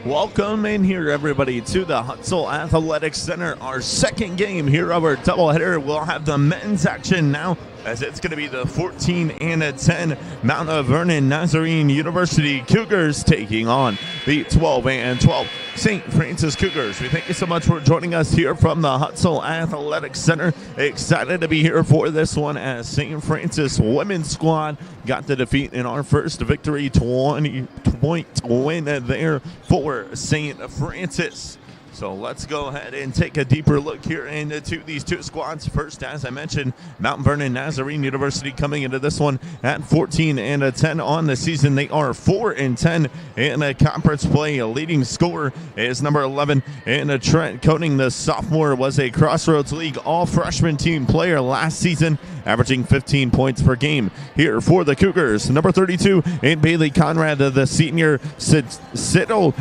Welcome in here, everybody, to the Hutzel Athletics Center. Our second game here of our doubleheader. We'll have the men's action now, as it's going to be the 14 and a 10 Mount Vernon Nazarene University Cougars taking on the 12 and 12 Saint Francis Cougars. We thank you so much for joining us here from the Hutzel Athletics Center. Excited to be here for this one, as Saint Francis women's squad got the defeat in our first victory, 20-point win there for Saint Francis. So let's go ahead and take a deeper look here into these two squads. First, as I mentioned, Mount Vernon Nazarene University coming into this one at 14 and a 10 on the season. They are 4 and 10 in a conference play. A leading scorer is number 11, and Trent Coating, the sophomore, was a Crossroads League all-freshman team player last season, averaging 15 points per game. Here for the Cougars, number 32, and Bailey Conrad, the senior Seattle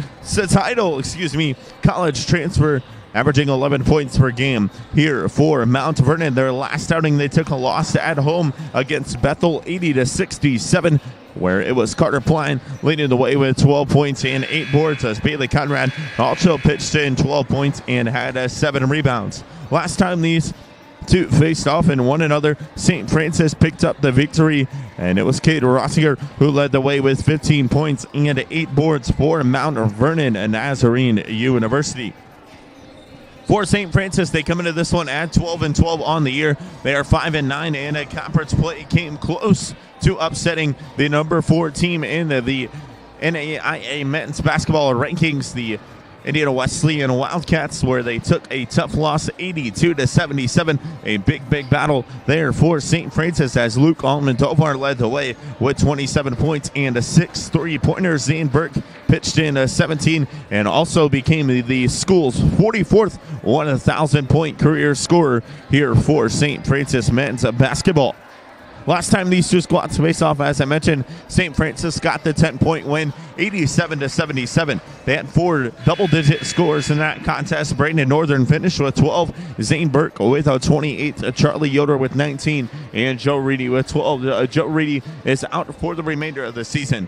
college transfer, averaging 11 points per game. Here for Mount Vernon, their last outing, they took a loss at home against Bethel, 80-67, where it was Carter Pline leading the way with 12 points and 8 boards, as Bailey Conrad also pitched in 12 points and had 7 rebounds. Last time these two faced off in one another, St. Francis picked up the victory, and it was Kate Rossiger who led the way with 15 points and 8 boards for Mount Vernon Nazarene University. For St. Francis, they come into this one at 12 and 12 on the year. They are 5 and 9, and a conference play came close to upsetting the number 4 team in the NAIA men's basketball rankings, the Indiana Wesleyan Wildcats, where they took a tough loss, 82-77. A big battle there for St. Francis, as Luke Almendovar led the way with 27 points and 6 3-pointers. Zane Burke pitched in 17 and also became the school's 44th 1,000-point career scorer here for St. Francis men's basketball. Last time these two squads faced off, as I mentioned, St. Francis got the 10-point win, 87-77. They had 4 double-digit scores in that contest. Brandon Northern finished with 12, Zane Burke with 28, Charlie Yoder with 19, and Joe Reedy with 12. Joe Reedy is out for the remainder of the season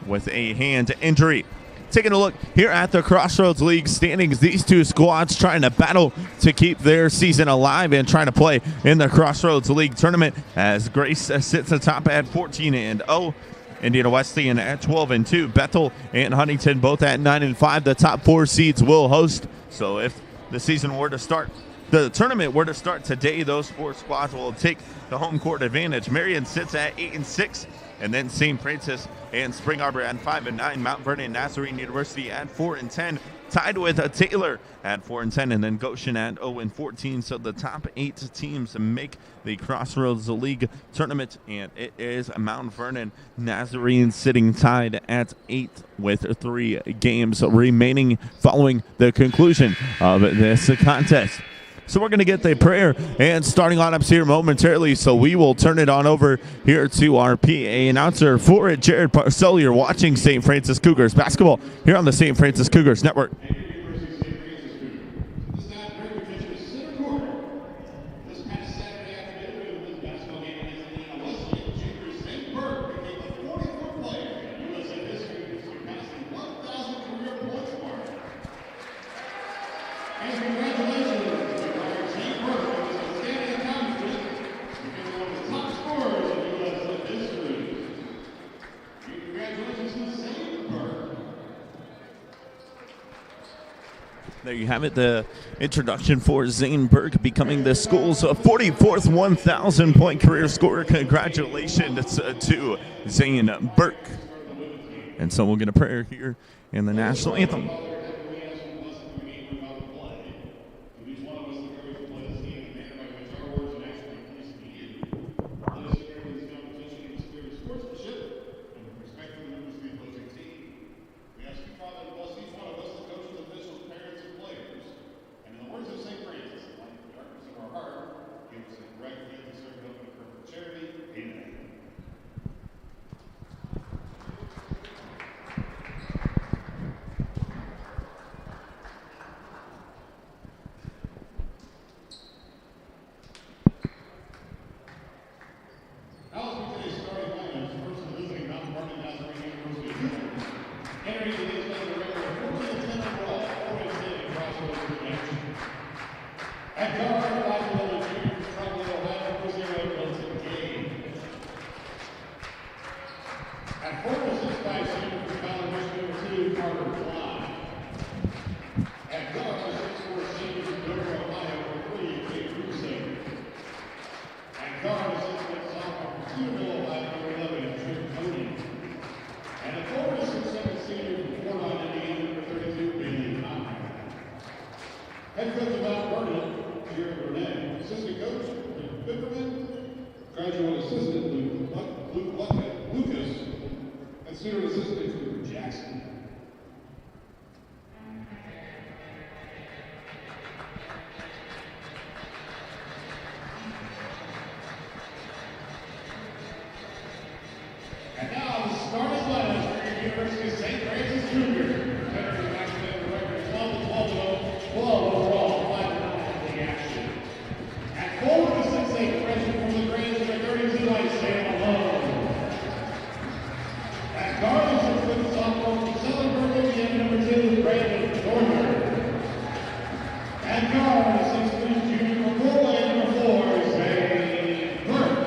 with a hand injury. Taking a look here at the Crossroads League standings, these two squads trying to battle to keep their season alive and trying to play in the Crossroads League tournament, as Grace sits atop at 14 and 0. Indiana Wesleyan at 12 and 2. Bethel and Huntington both at 9 and 5. The top 4 seeds will host. So if the tournament were to start today, those 4 squads will take the home court advantage. Marion sits at 8 and 6. And then St. Francis and Spring Arbor at 5 and 9. Mount Vernon Nazarene University at 4 and 10. Tied with Taylor at 4 and 10. And then Goshen at 0 and 14. So the top 8 teams make the Crossroads League tournament. And it is Mount Vernon Nazarene sitting tied at 8 with 3 games remaining following the conclusion of this contest. So we're going to get the prayer and starting lineups here momentarily. So we will turn it on over here to our PA announcer for it, Jared Parcelli. You're watching St. Francis Cougars basketball here on the St. Francis Cougars Network. There you have it, the introduction for Zane Burke, becoming the school's 44th 1,000-point career scorer. Congratulations to Zane Burke. And so we'll get a prayer here in the national anthem. Head coach of Vernon, here at Vernon. Assistant coach, Vernon. Graduate assistant, Lucas. And senior assistant, Jackson. And now the starting lineup for your University of Saint Francis Cougars. Veteran national record 12 overall, 5 in the action. At forward, the 6'8" freshman from the Grange, number 32, Isaiah Malone. At guard, the 6'4" sophomore from Sellenberg, Indiana, number 2, Brandon Norman. At guard, the 6'3" junior from Portland, number 4, Zay Burke.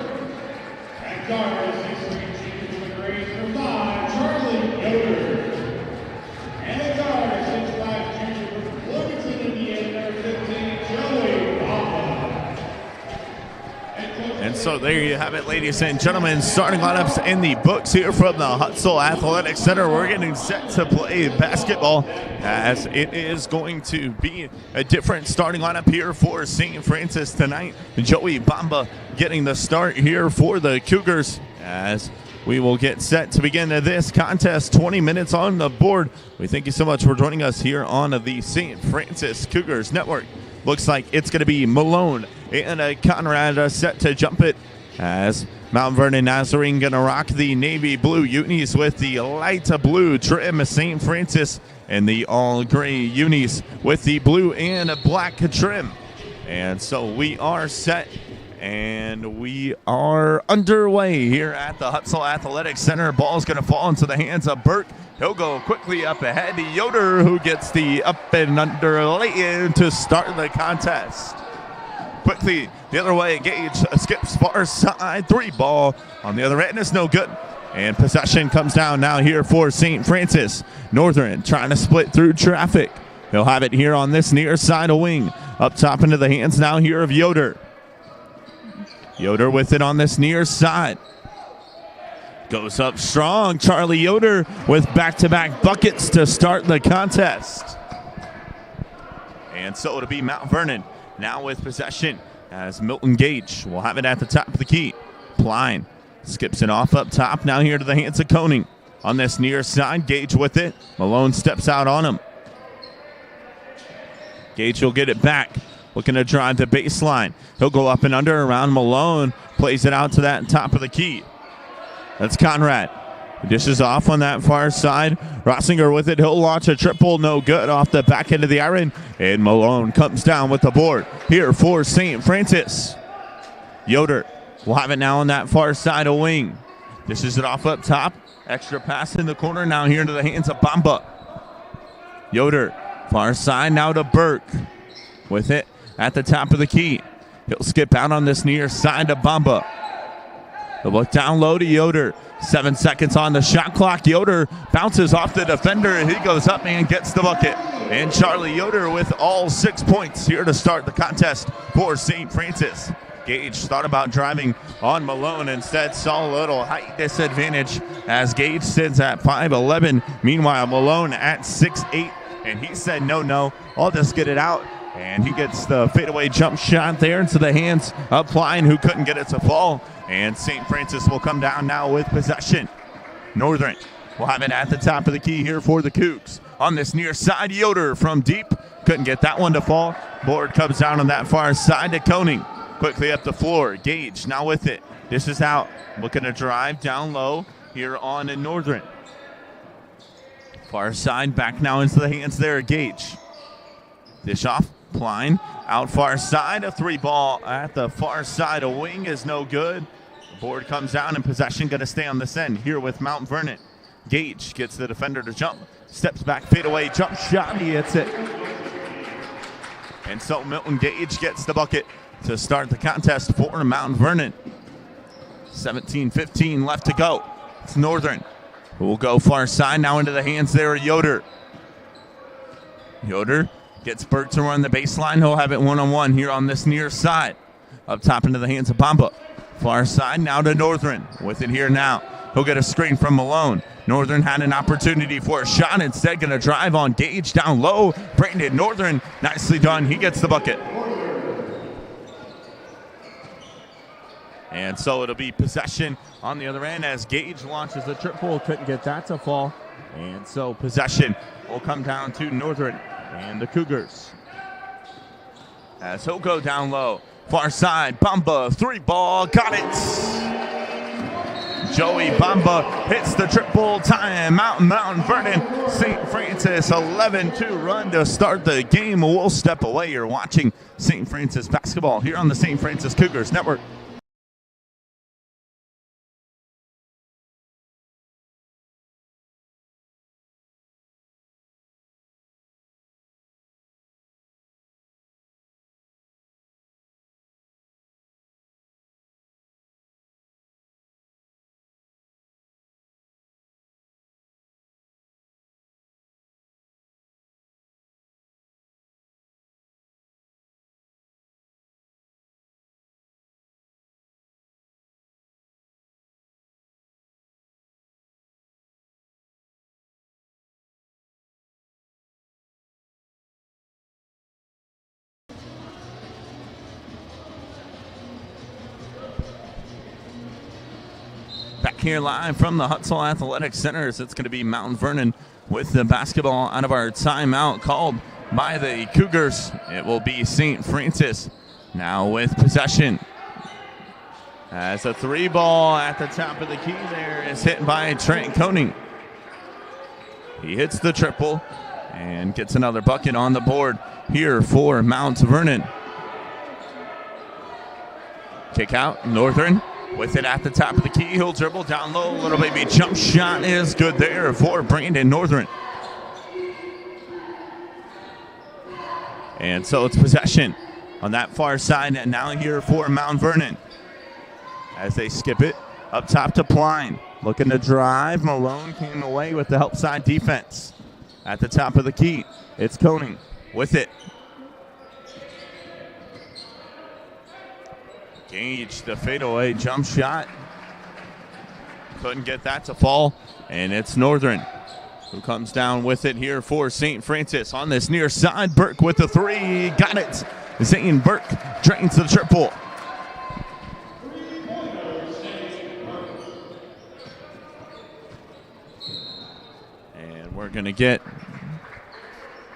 At guard, the 6'3" junior from the Grange, number 5, Charlie Yoder. And at guard, 6'5" junior from Bloomington, Indiana, number 15, Joey Bamba. And so there you have it, ladies and gentlemen. Starting lineups in the books here from the Hutzel Athletic Center. We're getting set to play basketball, as it is going to be a different starting lineup here for St. Francis tonight. Joey Bamba getting the start here for the Cougars, as we will get set to begin this contest. 20 minutes on the board. We thank you so much for joining us here on the St. Francis Cougars Network. Looks like it's going to be Malone and Conrad set to jump it, as Mount Vernon Nazarene going to rock the navy blue unis with the light blue trim. St. Francis and the all gray unis with the blue and black trim. And so we are set and we are underway here at the Hutzel Athletic Center. Ball's going to fall into the hands of Burke. He'll go quickly up ahead to Yoder, who gets the up and under lay-in to start the contest. Quickly the other way, Gage skips far side, 3 ball on the other end is no good. And possession comes down now here for St. Francis. Northern trying to split through traffic. He'll have it here on this near side of wing. Up top into the hands now here of Yoder. Yoder with it on this near side. Goes up strong. Charlie Yoder with back-to-back buckets to start the contest. And so it'll be Mount Vernon now with possession, as Milton Gage will have it at the top of the key. Pline skips it off up top now here to the hands of Koning. On this near side, Gage with it. Malone steps out on him. Gage will get it back. Looking to drive the baseline. He'll go up and under around Malone. Plays it out to that top of the key. That's Conrad. Dishes off on that far side. Rossinger with it. He'll launch a triple. No good off the back end of the iron. And Malone comes down with the board here for St. Francis. Yoder will have it now on that far side of wing. Dishes it off up top. Extra pass in the corner now here into the hands of Bamba. Yoder, far side now to Burke. With it at the top of the key. He'll skip out on this near side to Bamba. He'll look down low to Yoder. 7 seconds on the shot clock. Yoder bounces off the defender, and he goes up and gets the bucket. And Charlie Yoder with all 6 points here to start the contest for St. Francis. Gage thought about driving on Malone, instead saw a little height disadvantage as Gage sits at 5'11". Meanwhile, Malone at 6'8", and he said, no, I'll just get it out. And he gets the fadeaway jump shot there into the hands of Pline, who couldn't get it to fall. And St. Francis will come down now with possession. Northern will have it at the top of the key here for the Cougs. On this near side, Yoder from deep. Couldn't get that one to fall. Board comes down on that far side to Koning. Quickly up the floor. Gage now with it. This is out. Looking to drive down low here on in Northern. Far side back now into the hands there of Gage. Dish off. Pline out far side. A 3 ball at the far side. A wing is no good. The board comes down and possession going to stay on this end here with Mount Vernon. Gage gets the defender to jump. Steps back, fadeaway, jump shot. He hits it. And so Milton Gage gets the bucket to start the contest for Mount Vernon. 17-15 left to go. It's Northern who will go far side now into the hands there of Yoder. Yoder gets Burke to run the baseline. He'll have it one-on-one here on this near side. Up top into the hands of Bamba. Far side now to Northern. With it here now. He'll get a screen from Malone. Northern had an opportunity for a shot. Instead, going to drive on Gage down low. Brandon Northern, nicely done. He gets the bucket. And so it'll be possession on the other end as Gage launches the triple. Couldn't get that to fall. And so possession will come down to Northern and the Cougars. As he'll go down low. Far side, Bamba, 3-ball, got it. Joey Bamba hits the triple. Time out, Mount Vernon. St. Francis 11-2 run to start the game. We'll step away. You're watching St. Francis basketball here on the St. Francis Cougars Network. Back here live from the Hutzell Athletic Centers, it's going to be Mount Vernon with the basketball out of our timeout called by the Cougars. It will be St. Francis now with possession. As a 3-ball at the top of the key there is hit by Trent Koenig. He hits the triple and gets another bucket on the board here for Mount Vernon. Kick out, Northern. With it at the top of the key, he'll dribble down low. Little baby jump shot is good there for Brandon Northern. And so it's possession on that far side, and now here for Mount Vernon. As they skip it up top to Pline. Looking to drive. Malone came away with the help side defense. At the top of the key, it's Koenig with it. Gage, the fadeaway jump shot. Couldn't get that to fall. And it's Northern who comes down with it here for St. Francis on this near side. Burke with the 3. Got it. Zane Burke drains the triple. And we're going to get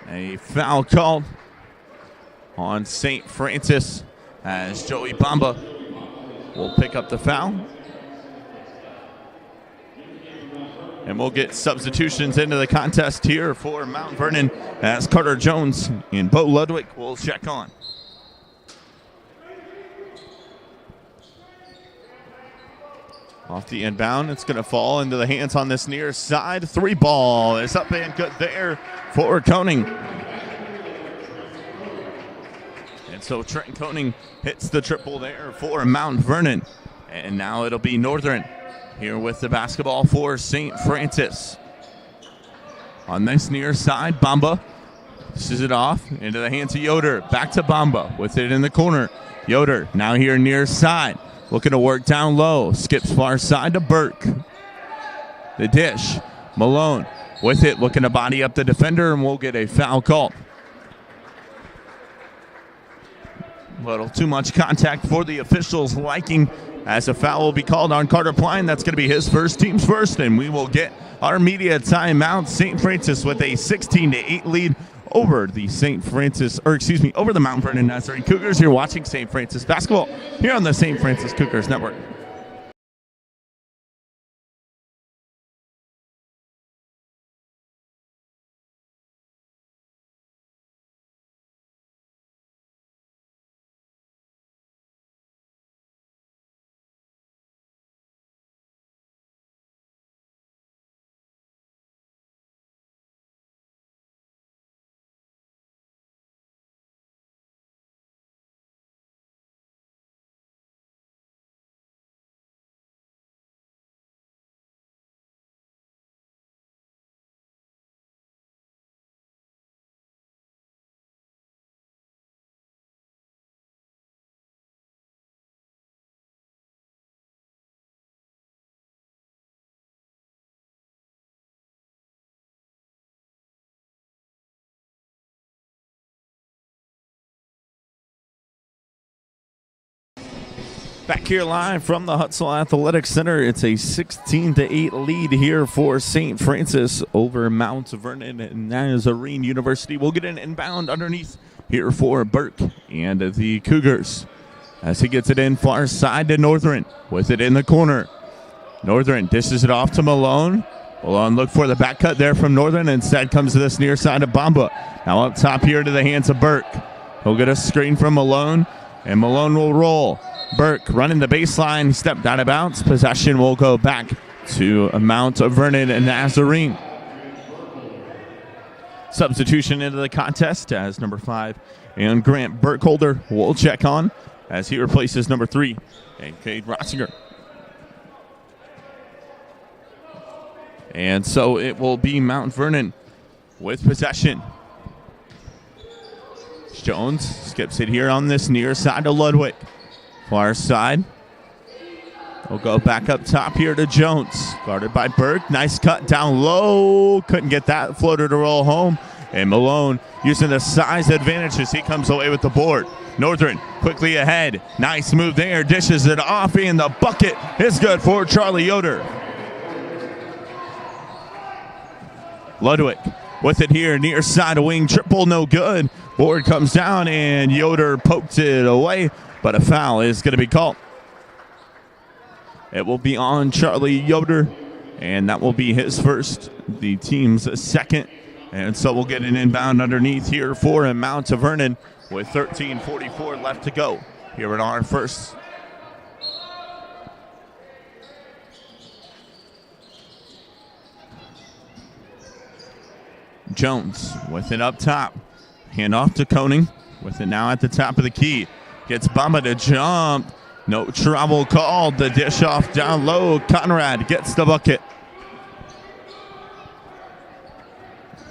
a foul called on St. Francis, as Joey Bamba will pick up the foul. And we'll get substitutions into the contest here for Mount Vernon as Carter Jones and Bo Ludwig will check on. Off the inbound, it's going to fall into the hands on this near side. 3-ball is up and good there for Koenig. And so Trent Koenig hits the triple there for Mount Vernon. And now it'll be Northern here with the basketball for St. Francis. On this near side, Bamba dishes it off into the hands of Yoder. Back to Bamba with it in the corner. Yoder now here near side. Looking to work down low. Skips far side to Burke. The dish. Malone with it, looking to body up the defender, and we'll get a foul call. Little too much contact for the officials' liking, as a foul will be called on Carter Pline. That's going to be his first, team's first, and we will get our media timeout. St. Francis with a 16-8 lead over the over the Mount Vernon Nazarene Cougars. You're watching St. Francis basketball here on the St. Francis Cougars Network. Back here live from the Hutzel Athletic Center. It's a 16-8 lead here for Saint Francis over Mount Vernon and Nazarene University. We'll get an inbound underneath here for Burke and the Cougars as he gets it in far side to Northern with it in the corner. Northern dishes it off to Malone. Malone look for the back cut there from Northern. Instead comes to this near side of Bamba. Now up top here to the hands of Burke. He'll get a screen from Malone, and Malone will roll. Burke running the baseline, stepped out of bounds. Possession will go back to Mount Vernon and Nazarene. Substitution into the contest as number 5 and Grant Burkholder will check on as he replaces number 3 and Cade Rotzinger. And so it will be Mount Vernon with possession. Jones skips it here on this near side to Ludwig. Far side. We'll go back up top here to Jones. Guarded by Burke. Nice cut down low. Couldn't get that floater to roll home. And Malone using the size advantage as he comes away with the board. Northern quickly ahead. Nice move there. Dishes it off, and the bucket is good for Charlie Yoder. Ludwig with it here near side of wing. Triple no good. Board comes down, and Yoder poked it away. But a foul is going to be called. It will be on Charlie Yoder, and that will be his first, the team's second. And so we'll get an inbound underneath here for Mount Vernon with 13:44 left to go here in our first. Jones with it up top. Hand off to Koenig with it now at the top of the key. Gets Bamba to jump. No trouble called. The dish off down low. Conrad gets the bucket.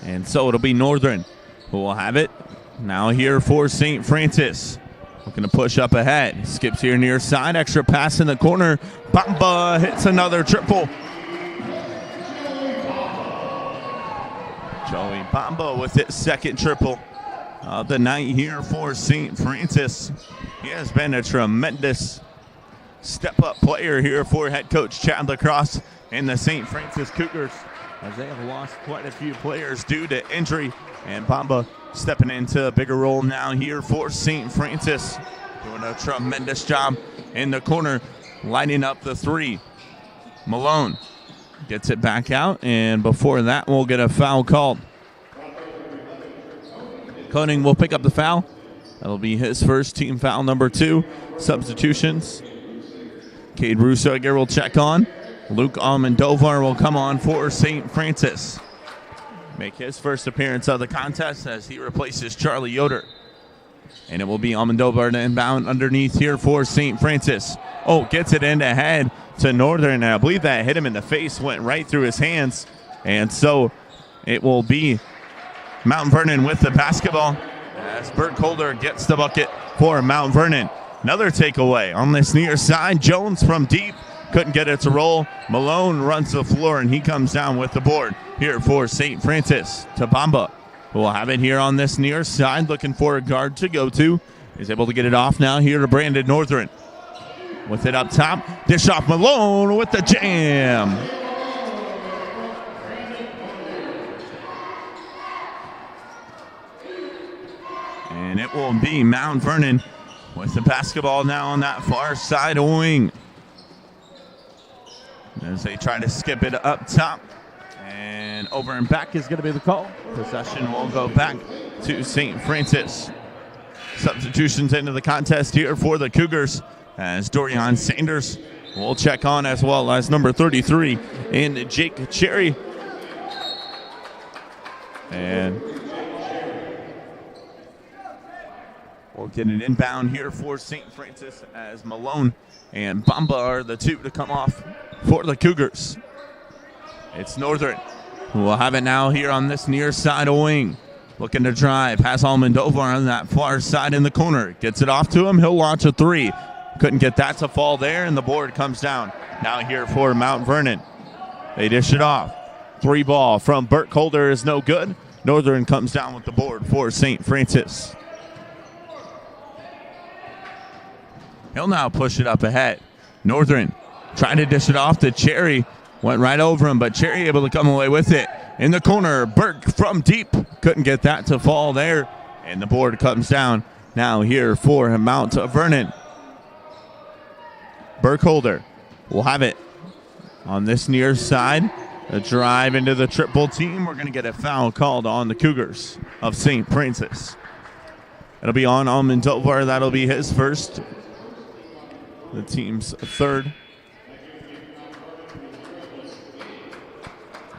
And so it'll be Northern who will have it. Now here for St. Francis. Looking to push up ahead. Skips here near side. Extra pass in the corner. Bamba hits another triple. Joey Bamba with his second triple of the night here for St. Francis. He has been a tremendous step-up player here for head coach Chad Lacrosse and the St. Francis Cougars, as they have lost quite a few players due to injury. And Bamba stepping into a bigger role now here for St. Francis, doing a tremendous job in the corner, lining up the three. Malone gets it back out, and before that, we'll get a foul called. Koenig will pick up the foul. That'll be his first, team foul number 2. Substitutions. Cade Russo again will check on. Luke Almendovar will come on for St. Francis. Make his first appearance of the contest as he replaces Charlie Yoder. And it will be Almendovar to inbound underneath here for St. Francis. Oh, gets it in ahead to Northern, and I believe that hit him in the face, went right through his hands. And so it will be Mount Vernon with the basketball as Burkholder gets the bucket for Mount Vernon. Another takeaway on this near side. Jones from deep. Couldn't get it to roll. Malone runs the floor, and he comes down with the board here for St. Francis. To Bamba, who will have it here on this near side, looking for a guard to go to. He's able to get it off now here to Brandon Northern. With it up top, dish off Malone with the jam. And it will be Mount Vernon with the basketball now on that far side wing, as they try to skip it up top. And over and back is going to be the call. Possession will go back to St. Francis. Substitutions into the contest here for the Cougars, as Dorian Sanders will check on, as well as number 33 in Jake Cherry. And we'll get an inbound here for St. Francis, as Malone and Bamba are the two to come off for the Cougars. It's Northern who will have it now here on this near side of wing. Looking to drive. Has Almendovar on that far side in the corner. Gets it off to him. He'll launch a three. Couldn't get that to fall there, and the board comes down. Now here for Mount Vernon. They dish it off. 3 ball from Burkholder is no good. Northern comes down with the board for St. Francis. He'll now push it up ahead. Northern trying to dish it off to Cherry. Went right over him, but Cherry able to come away with it. In the corner, Burke from deep. Couldn't get that to fall there. And the board comes down now here for Mount Vernon. Burkholder will have it on this near side. A drive into the triple team. We're going to get a foul called on the Cougars of St. Francis. It'll be on Almendovar. That'll be his first. The team's third.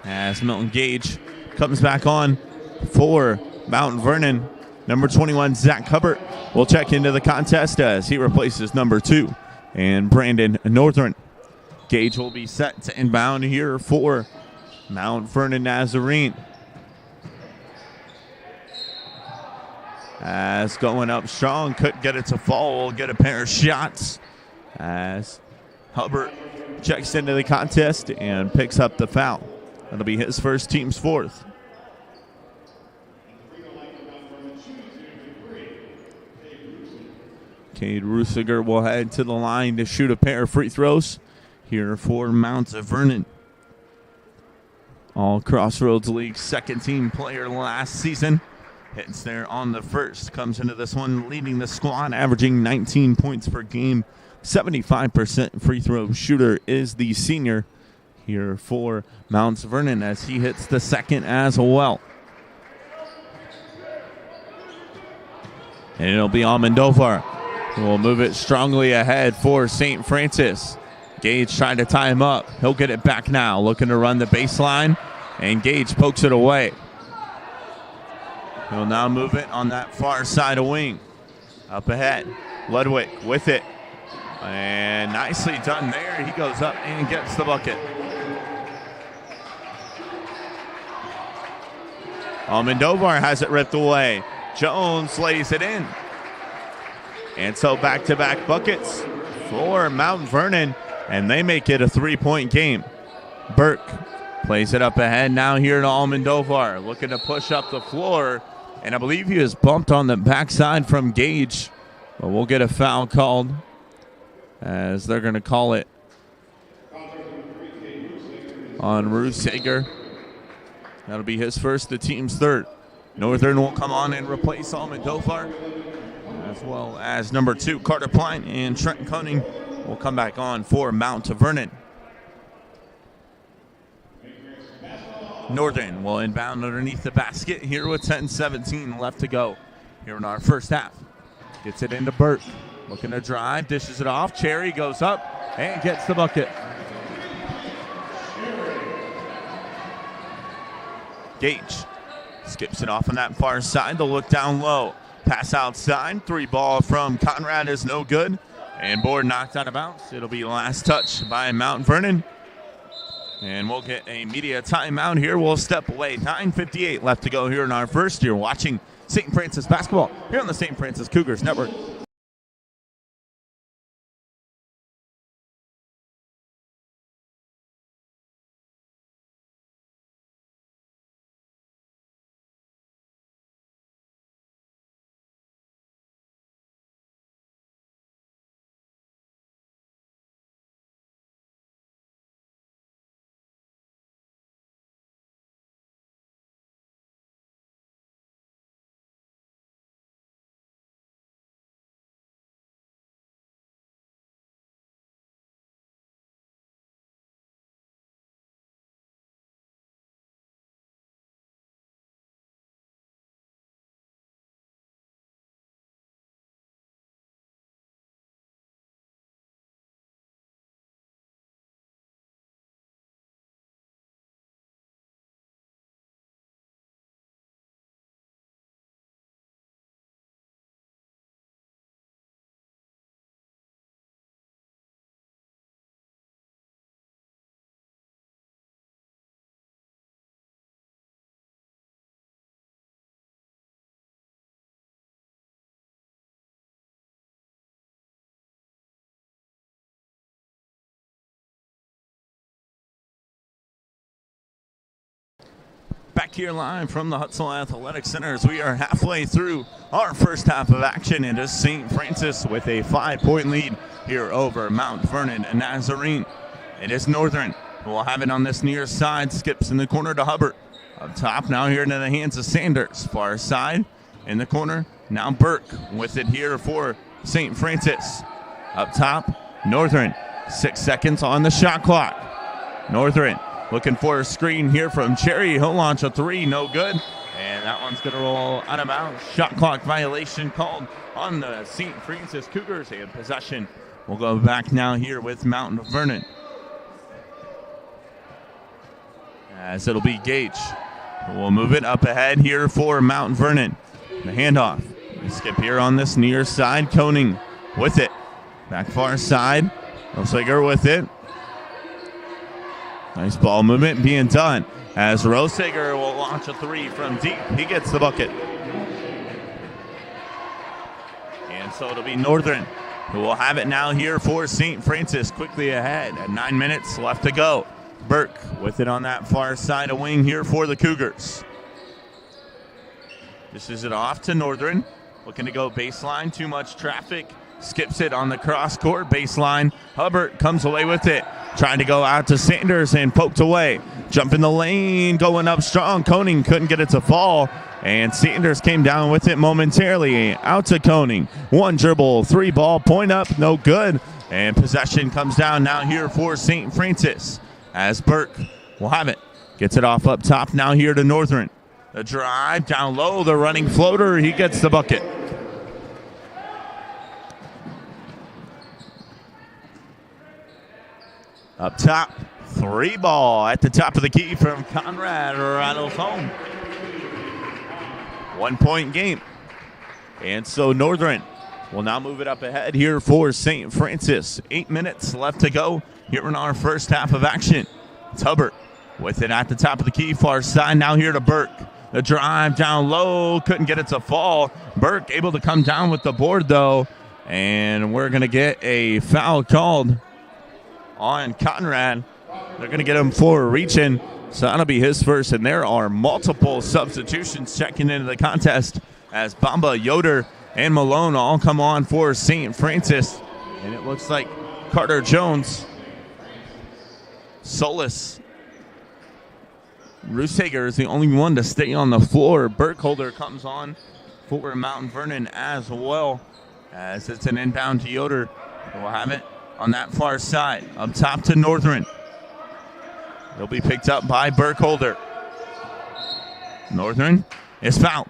As Milton Gage comes back on for Mount Vernon. Number 21, Zach Hubbard, will check into the contest as he replaces number 2 and Brandon Northern. Gage will be set to inbound here for Mount Vernon Nazarene. As going up strong, couldn't get it to fall. Will get a pair of shots as Hubbard checks into the contest and picks up the foul. That'll be his first, team's fourth. Cade Rusiger will head to the line to shoot a pair of free throws here for Mount Vernon. All Crossroads League second team player last season. Hits there on the first. Comes into this one leading the squad, averaging 19 points per game. 75% free throw shooter is the senior here for Mount Vernon as he hits the second as well. And it'll be Almendovar who will move it strongly ahead for St. Francis. Gage trying to tie him up. He'll get it back now, looking to run the baseline, and Gage pokes it away. He'll now move it on that far side of wing. Up ahead, Ludwig with it. And nicely done there. He goes up and gets the bucket. Almendovar has it ripped away. Jones lays it in. And so back-to-back buckets for Mount Vernon, and they make it a three-point game. Burke plays it up ahead now here to Almendovar, looking to push up the floor, and I believe he was bumped on the backside from Gage, but we'll get a foul called as they're going to call it on Rusiger. That'll be his first, the team's third. Northern will come on and replace Almendovar, as well as number 2, Carter Pline, and Trent Koenig will come back on for Mount Vernon. Northern will inbound underneath the basket here with 10:17 left to go here in our first half. Gets it into Burke, looking to drive, dishes it off. Cherry goes up and gets the bucket. Gage skips it off on that far side. They'll look down low. Pass outside. 3 ball from Conrad is no good. And board knocked out of bounds. It'll be last touch by Mount Vernon. And we'll get a media timeout here. We'll step away. 9:58 left to go here in our first. You're watching St. Francis basketball here on the St. Francis Cougars Network. Back here live from the Hutzel Athletic Center as we are halfway through our first half of action. It is St. Francis with a 5-point lead here over Mount Vernon and Nazarene. It is Northern who will have it on this near side. Skips in the corner to Hubbard. Up top now here into the hands of Sanders. Far side in the corner. Now Burke with it here for St. Francis. Up top, Northern. 6 seconds on the shot clock. Northern looking for a screen here from Cherry. He'll launch a three, no good. And that one's going to roll out of bounds. Shot clock violation called on the Saint Francis Cougars. And possession will go back now here with Mount Vernon. As it'll be Gage. We'll move it up ahead here for Mount Vernon. The handoff. We skip here on this near side. Koning with it. Back far side. Roseger with it. Nice ball movement being done as Roseger will launch a three from deep. He gets the bucket. And so it'll be Northern who will have it now here for St. Francis. Quickly ahead at 9 minutes left to go. Burke with it on that far side of wing here for the Cougars. This is it off to Northern. Looking to go baseline. Too much traffic. Skips it on the cross court baseline. Hubbard comes away with it. Trying to go out to Sanders and poked away. Jump in the lane. Going up strong. Koning couldn't get it to fall. And Sanders came down with it momentarily. Out to Koning. One dribble. 3 ball. Point up. No good. And possession comes down now here for St. Francis. As Burke will have it. Gets it off up top now here to Northern. The drive down low. The running floater. He gets the bucket. Up top, 3 ball at the top of the key from Conrad rattles home. 1 point game. And so Northern will now move it up ahead here for St. Francis. 8 minutes left to go here in our first half of action. It's Hubbard with it at the top of the key, far side. Now here to Burke. The drive down low, couldn't get it to fall. Burke able to come down with the board though. And we're going to get a foul called on Conrad. They're going to get him for reaching. So that'll be his first. And there are multiple substitutions checking into the contest as Bamba, Yoder, and Malone all come on for St. Francis. And it looks like Carter Jones, Solis, Roseger is the only one to stay on the floor. Burkholder comes on for Mount Vernon as well. As it's an inbound to Yoder. We'll have it on that far side. Up top to Northern. They'll be picked up by Burkholder. Northern is fouled.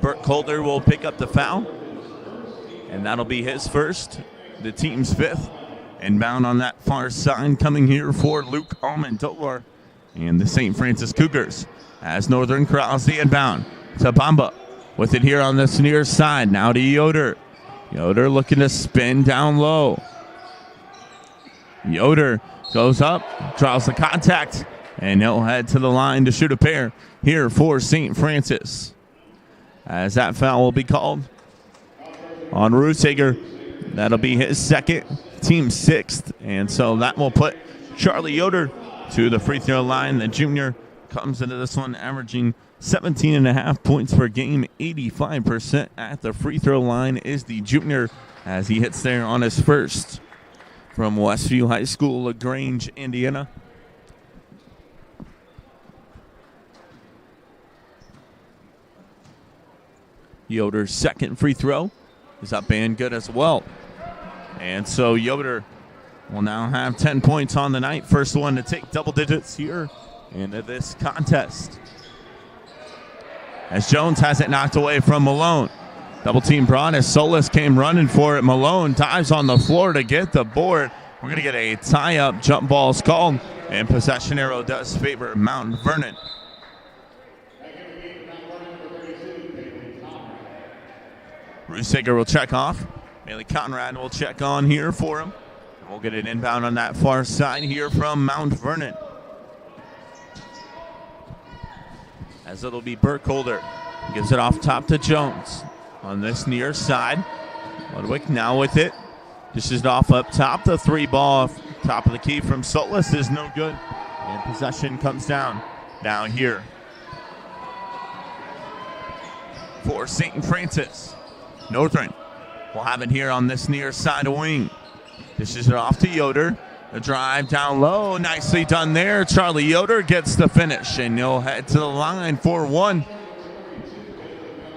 Burkholder will pick up the foul. And that'll be his first. The team's 5th. Inbound on that far side coming here for Luke Almendovar and the St. Francis Cougars. As Northern crosses the inbound to Bamba. With it here on this near side. Now to Yoder. Yoder looking to spin down low. Yoder goes up, draws the contact, and he'll head to the line to shoot a pair here for St. Francis. As that foul will be called on Roseger. That'll be his second, team 6th. And so that will put Charlie Yoder to the free throw line. The junior comes into this one averaging 17.5 points per game, 85% at the free throw line is the junior as he hits there on his first from Westview High School, LaGrange, Indiana. Yoder's second free throw is up and good as well. And so Yoder will now have 10 points on the night. First one to take double digits here into this contest. As Jones has it knocked away from Malone. Double team brought as Solis came running for it. Malone dives on the floor to get the board. We're going to get a tie-up. Jump ball's called. And possession arrow does favor Mount Vernon. Rusager will check off. Bailey Conrad will check on here for him. We'll get an inbound on that far side here from Mount Vernon. As it'll be Burkholder. Gives it off top to Jones. On this near side. Ludwig now with it. Dishes it off up top. The 3 ball off top of the key from Solis is no good. And possession comes down now here for Saint Francis. Northern will have it here on this near side wing. Dishes it off to Yoder. The drive down low, nicely done there. Charlie Yoder gets the finish, and he'll head to the line for one.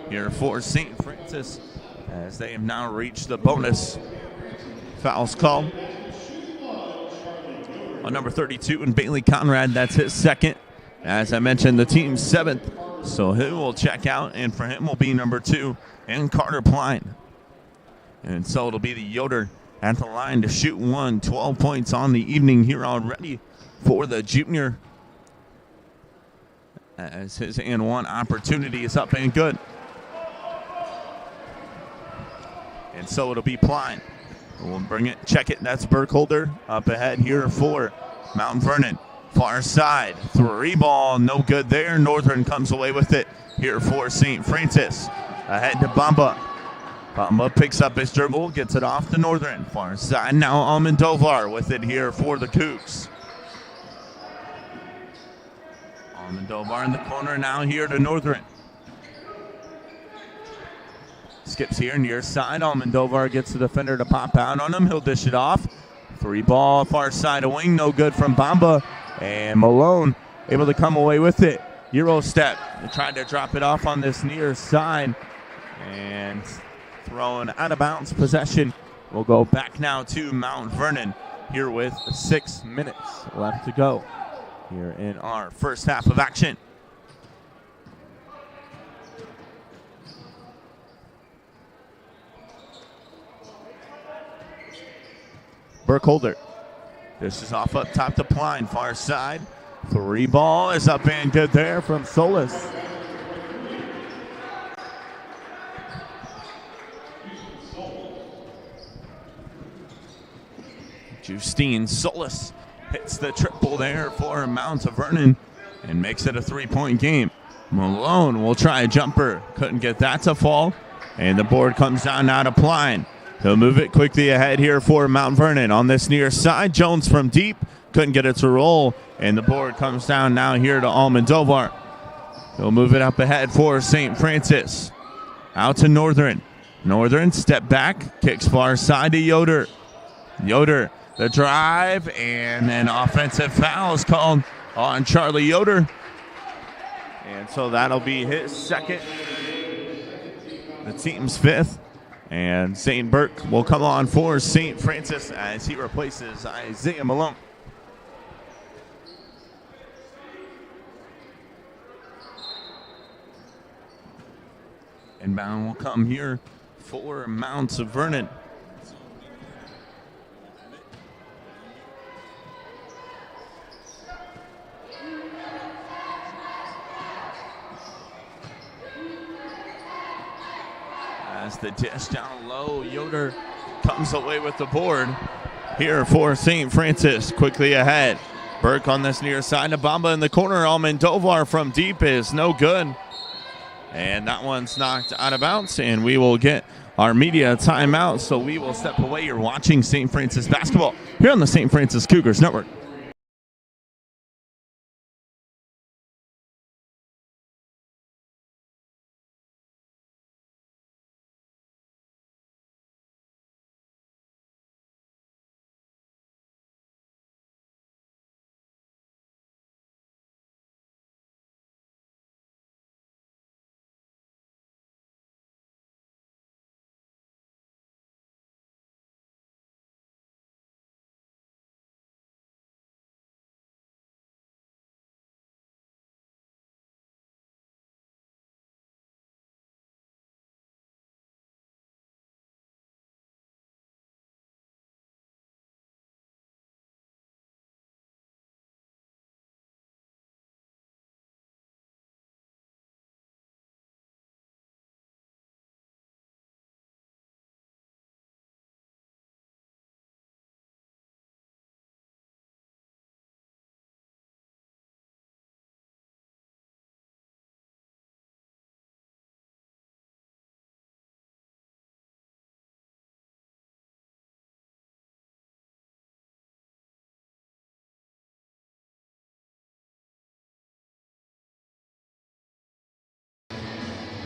Here for St. Francis, as they have now reached the bonus. Fouls called on number 32 and Bailey Conrad. That's his second. As I mentioned, the team's seventh, so he will check out, and for him will be number 2 and Carter Pline. And so it'll be the Yoder at the line to shoot one. 12 points on the evening here already for the junior, as his and one opportunity is up and good. And so it'll be Pline. We'll bring it, check it. That's Burkholder up ahead here for Mount Vernon. Far side, 3 ball, no good there. Northern comes away with it here for St. Francis. Ahead to Bamba. Bamba picks up his dribble, gets it off to Northern. Far side now, Almondovar with it here for the Cougs. Almondovar in the corner now here to Northern. Skips here near side. Almondovar gets the defender to pop out on him. He'll dish it off. 3 ball, far side of wing, no good from Bamba. And Malone able to come away with it. Euro step. They tried to drop it off on this near side. And thrown out of bounds. Possession will go back now to Mount Vernon here with 6 minutes left to go here in our first half of action. Burkholder. This is off up top to Pline, far side. 3 ball is up and good there from Solis. Justine Solis hits the triple there for Mount Vernon and makes it a 3-point game. Malone will try a jumper. Couldn't get that to fall. And the board comes down now to Pline. He'll move it quickly ahead here for Mount Vernon on this near side. Jones from deep. Couldn't get it to roll. And the board comes down now here to Almondovar. He'll move it up ahead for St. Francis. Out to Northern. Northern step back. Kicks far side to Yoder. Yoder, the drive, and an offensive foul is called on Charlie Yoder. And so that'll be his second. The team's 5th. And Zane Burke will come on for St. Francis as he replaces Isaiah Malone. Inbound will come here for Mount Vernon. As the dish down low, Yoder comes away with the board here for St. Francis. Quickly ahead. Burke on this near side. Bamba in the corner. Almondovar from deep is no good. And that one's knocked out of bounds, and we will get our media timeout. So we will step away. You're watching St. Francis basketball here on the St. Francis Cougars Network.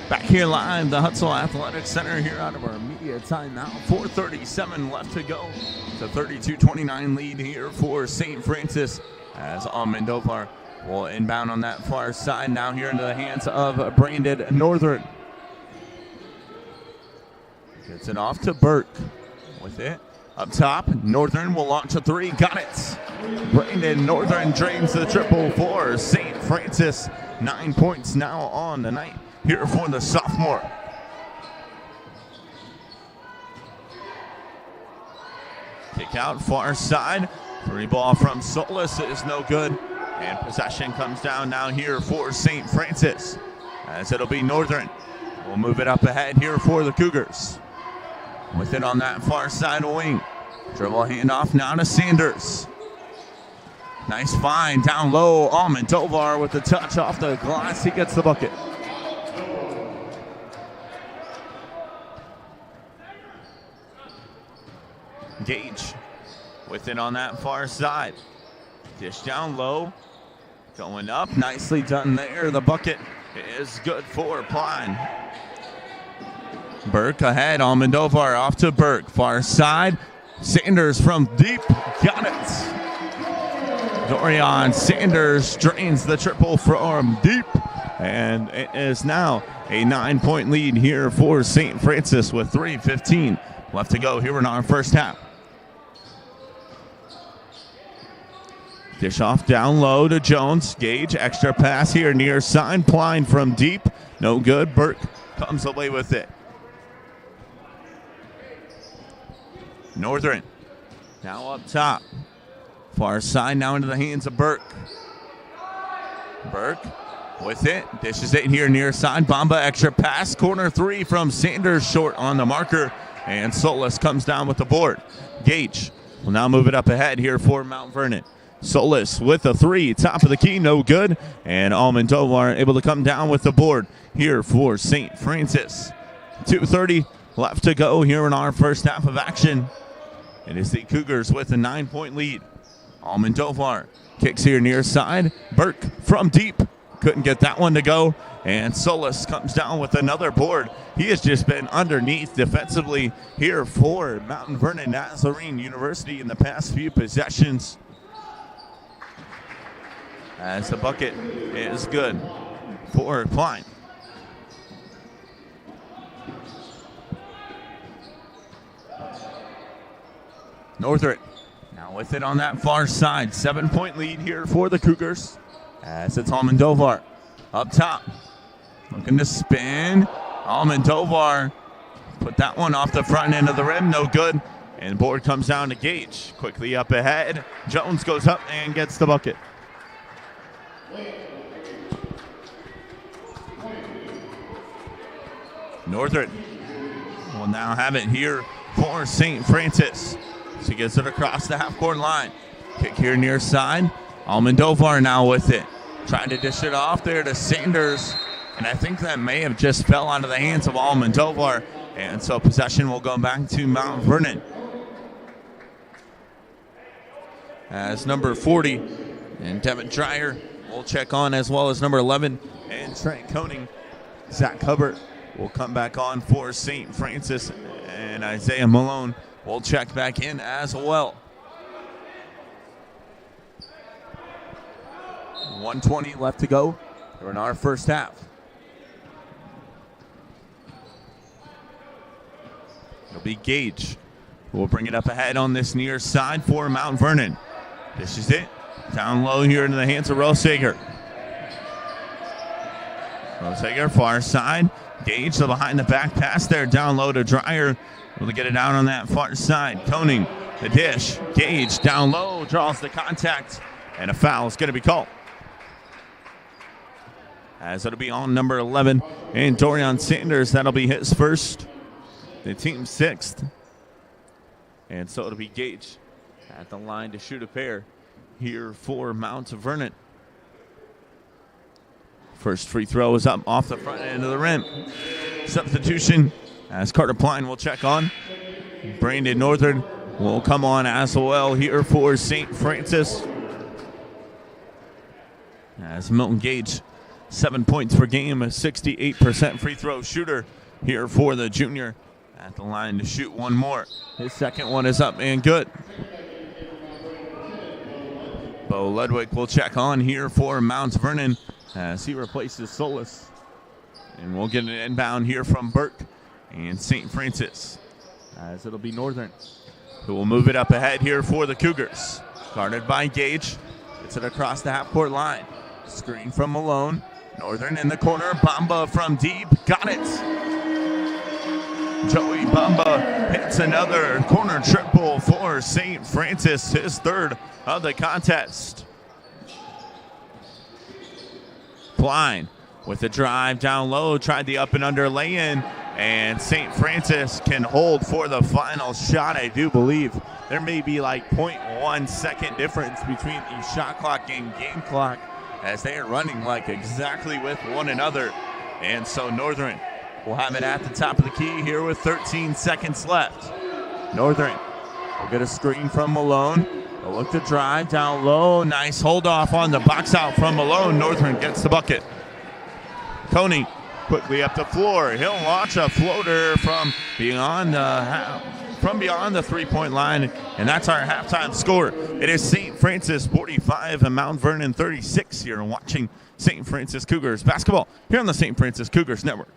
Back here live, the Hutzel Athletic Center here out of our media timeout. 4:37 left to go. It's a 32-29 lead here for Saint Francis as Almendovar will inbound on that far side. Now here into the hands of Brandon Northern. Gets it off to Burke with it. Up top, Northern will launch a three. Got it. Brandon Northern drains the triple for Saint Francis. 9 points now on the night here for the sophomore. Kick out far side. Three ball from Solis is no good. And possession comes down now here for Saint Francis as it'll be Northern. We'll move it up ahead here for the Cougars. With it on that far side wing. Dribble handoff now to Sanders. Nice find down low. Almendovar with the touch off the glass. He gets the bucket. Gage with it on that far side. Dish down low. Going up. Nicely done there. The bucket is good for Pine. Burke ahead. Almendovar off to Burke. Far side. Sanders from deep. Got it. Dorian Sanders drains the triple from deep. And it is now a 9-point lead here for St. Francis with 3:15 left to go here in our first half. Dish off down low to Jones. Gage, extra pass here near side. Pline from deep. No good. Burke comes away with it. Northern now up top. Far side now into the hands of Burke. Burke with it. Dishes it here near side. Bamba extra pass. Corner three from Sanders short on the marker. And Solis comes down with the board. Gage will now move it up ahead here for Mount Vernon. Solis with a three, top of the key, no good. And Almendovar able to come down with the board here for St. Francis. 2:30 left to go here in our first half of action. It is the Cougars with a 9-point lead. Almendovar kicks here near side. Burke from deep. Couldn't get that one to go. And Solis comes down with another board. He has just been underneath defensively here for Mount Vernon Nazarene University in the past few possessions. As the bucket is good for Klein. Northern now with it on that far side. 7-point lead here for the Cougars. As it's Almendovar up top. Looking to spin. Almendovar put that one off the front end of the rim. No good. And board comes down to Gage. Quickly up ahead. Jones goes up and gets the bucket. Northern will now have it here for St. Francis. She gets it across the half-court line. Kick here near side. Almendovar now with it. Trying to dish it off there to Sanders. And I think that may have just fell out of the hands of Almendovar. And so possession will go back to Mount Vernon. As number 40 and Devin Dreyer will check on, as well as number 11 and Trent Koenig. Zach Hubbard will come back on for St. Francis, and Isaiah Malone will check back in as well. 1:20 left to go in our first half. It'll be Gage who will bring it up ahead on this near side for Mount Vernon. This is it. Down low here into the hands of Rosager. Rosager, far side. Gage, the behind the back pass there. Down low to Dreyer. Able to get it out on that far side. Koenig, the dish. Gage, down low, draws the contact. And a foul is going to be called. As it'll be on number 11. And Dorian Sanders, that'll be his first. The team's sixth. And so it'll be Gage at the line to shoot a pair here for Mount Vernon. First free throw is up off the front end of the rim. Substitution as Carter Pline will check on. Brandon Northern will come on as well here for St. Francis. As Milton Gage 7 points per game, a 68% free throw shooter here for the junior. At the line to shoot one more. His second one is up and good. Bo Ludwig will check on here for Mount Vernon as he replaces Solis. And we'll get an inbound here from Burke and St. Francis, as it'll be Northern who will move it up ahead here for the Cougars. Guarded by Gage. Gets it across the half-court line. Screen from Malone. Northern in the corner. Bamba from deep. Got it. Joey Bamba hits another corner triple for St. Francis, his third of the contest. Klein with the drive down low, tried the up and under lay-in, and St. Francis can hold for the final shot. I do believe there may be like 0.1 second difference between the shot clock and game clock, as they are running like exactly with one another. And so Northern will have it at the top of the key here with 13 seconds left. Northern will get a screen from Malone. They'll look to drive down low. Nice hold off on the box out from Malone. Northern gets the bucket. Coney quickly up the floor. He'll launch a floater from beyond the three-point line, and that's our halftime score. It is St. Francis 45 and Mount Vernon 36. You're watching St. Francis Cougars basketball here on the St. Francis Cougars Network.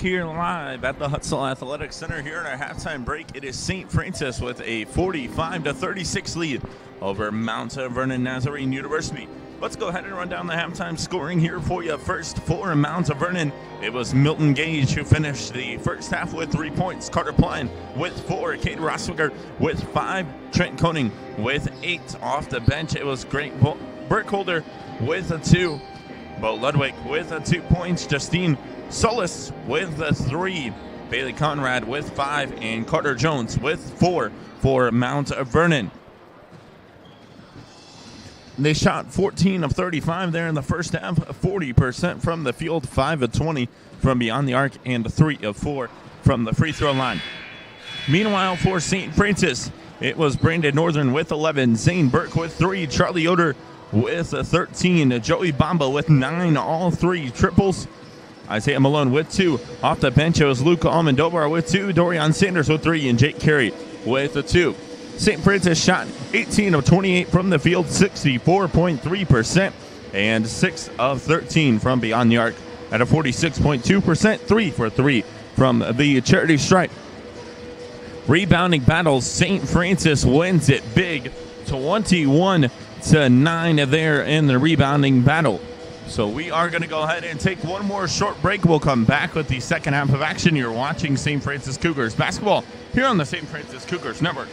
here live at the Hutzel Athletic Center here in our halftime break. It is Saint Francis with a 45-36 lead over Mount Vernon Nazarene University. Let's go ahead and run down the halftime scoring here for you. First, for Mount Vernon, it was Milton Gage who finished the first half with 3 points. Carter Pline with 4. Kate Rosswiger with 5. Trent Koning with 8. Off the bench, it was Grant Burkholder with a 2. Bo Ludwig with 2 points. Justine Solis with 3. Bailey Conrad with 5. And Carter Jones with 4 for Mount Vernon. They shot 14 of 35 there in the first half, 40% from the field, 5 of 20 from beyond the arc, and 3 of 4 from the free throw line. Meanwhile, for St. Francis, it was Brandon Northern with 11, Zane Burke with 3, Charlie Yoder with 13, Joey Bamba with 9, all 3 triples. Isaiah Malone with 2. Off the bench, it was Luca Almendovar with 2, Dorian Sanders with 3, and Jake Carey with 2. St. Francis shot 18 of 28 from the field, 64.3%, and 6 of 13 from beyond the arc at a 46.2%, 3 for 3 from the charity stripe. Rebounding battles, St. Francis wins it big, 21-9 there in the rebounding battle. So we are going to go ahead and take one more short break. We'll come back with the second half of action. You're watching St. Francis Cougars basketball here on the St. Francis Cougars Network.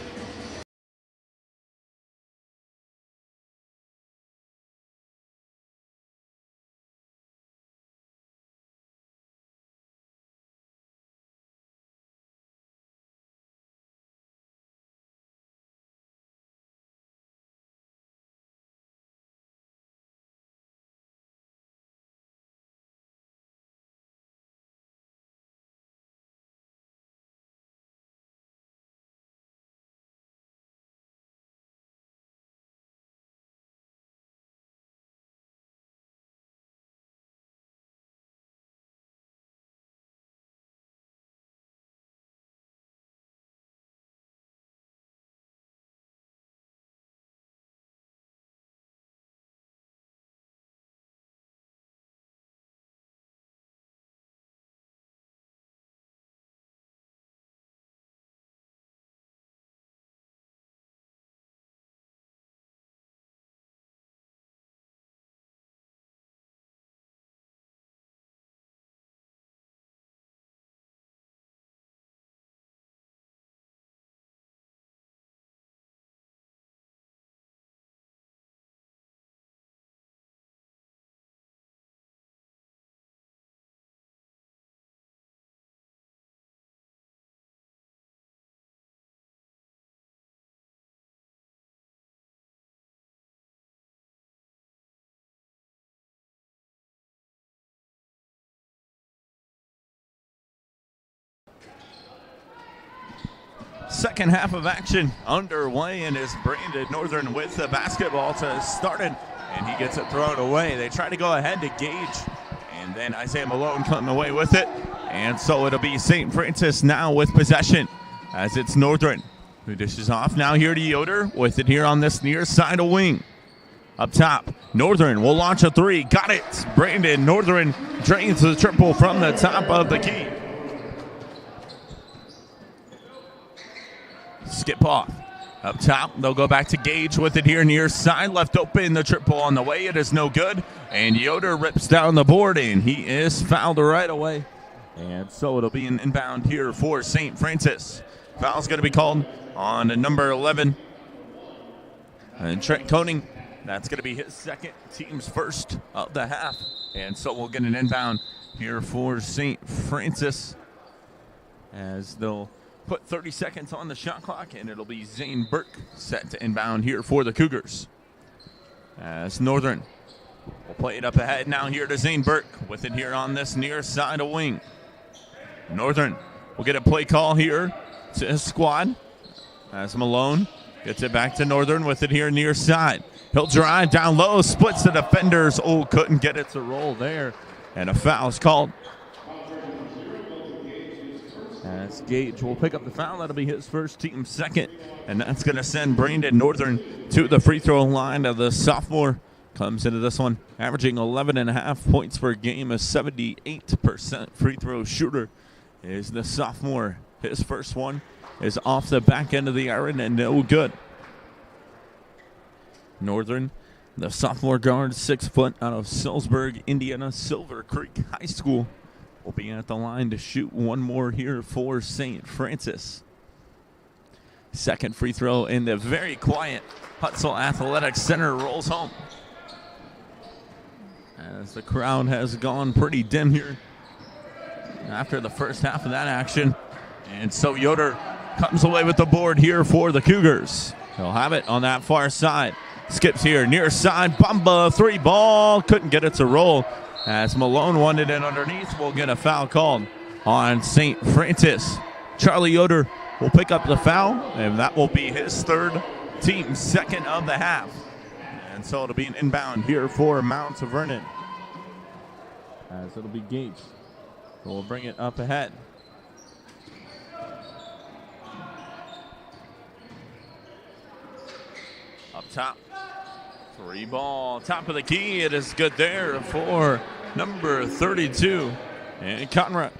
Second half of action underway, and is Brandon Northern with the basketball to start it, and he gets it thrown away. They try to go ahead to Gage, and then Isaiah Malone coming away with it. And so it'll be St. Francis now with possession, as it's Northern who dishes off now here to Yoder with it here on this near side of wing. Up top, Northern will launch a 3. Got it. Brandon Northern drains the triple from the top of the key. Skip off. Up top, they'll go back to Gage with it here near side. Left open, the triple on the way. It is no good. And Yoder rips down the board, and he is fouled right away. And so it'll be an inbound here for St. Francis. Foul's going to be called on number 11. And Trent Koning, that's going to be his second, team's first of the half. And so we'll get an inbound here for St. Francis, as they'll put 30 seconds on the shot clock, and it'll be Zane Burke set to inbound here for the Cougars. As Northern will play it up ahead now here to Zane Burke with it here on this near side of wing. Northern will get a play call here to his squad, as Malone gets it back to Northern with it here near side. He'll drive down low, splits the defenders. Oh, couldn't get it to roll there, and a foul's called. As Gage will pick up the foul. That'll be his first, team second. And that's going to send Brandon Northern to the free throw line of the sophomore comes into this one, averaging 11.5 points per game, a 78% free throw shooter, is the sophomore. His first one is off the back end of the iron and no good. Northern, the sophomore guard, 6 foot, out of Salisbury, Indiana, Silver Creek High School, will be at the line to shoot one more here for Saint Francis. Second free throw in the very quiet Hutzel Athletics Center rolls home. As the crowd has gone pretty dim here after the first half of that action. And so Yoder comes away with the board here for the Cougars. He'll have it on that far side. Skips here, near side, Bamba, 3 ball, couldn't get it to roll. As Malone wanted it underneath, we'll get a foul called on St. Francis. Charlie Yoder will pick up the foul, and that will be his third, team second of the half. And so it'll be an inbound here for Mount Vernon. As it'll be Gage. We'll bring it up ahead. Up top. 3 ball, top of the key. It is good there for number 32, and Conrad.